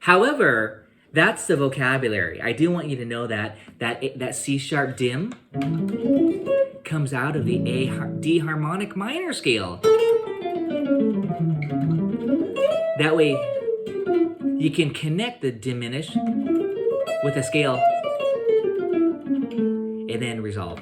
However, that's the vocabulary. I do want you to know that C sharp dim comes out of the D harmonic minor scale. That way you can connect the diminished with a scale and then resolve.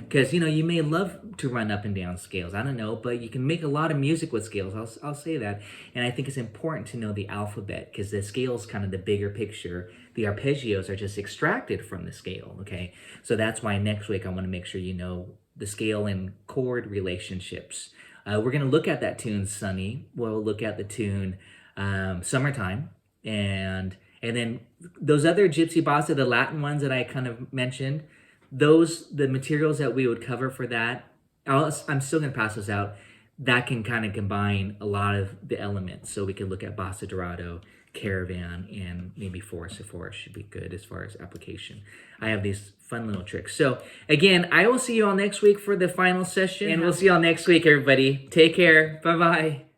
Because, you know, you may love to run up and down scales. I don't know, but you can make a lot of music with scales. I'll say that. And I think it's important to know the alphabet, because the scale is kind of the bigger picture. The arpeggios are just extracted from the scale, okay? So that's why next week I want to make sure you know the scale and chord relationships. We're going to look at that tune, Sunny. We'll look at the tune Summertime. And then those other gypsy bossa, the Latin ones that I kind of mentioned, the materials that we would cover for that, I'm still going to pass those out. That can kind of combine a lot of the elements. So we could look at Bossa Dorado, Caravan, and maybe Forest to Forest should be good as far as application. I have these fun little tricks. So again, I will see you all next week for the final session. And we'll see you all next week, everybody. Take care. Bye-bye.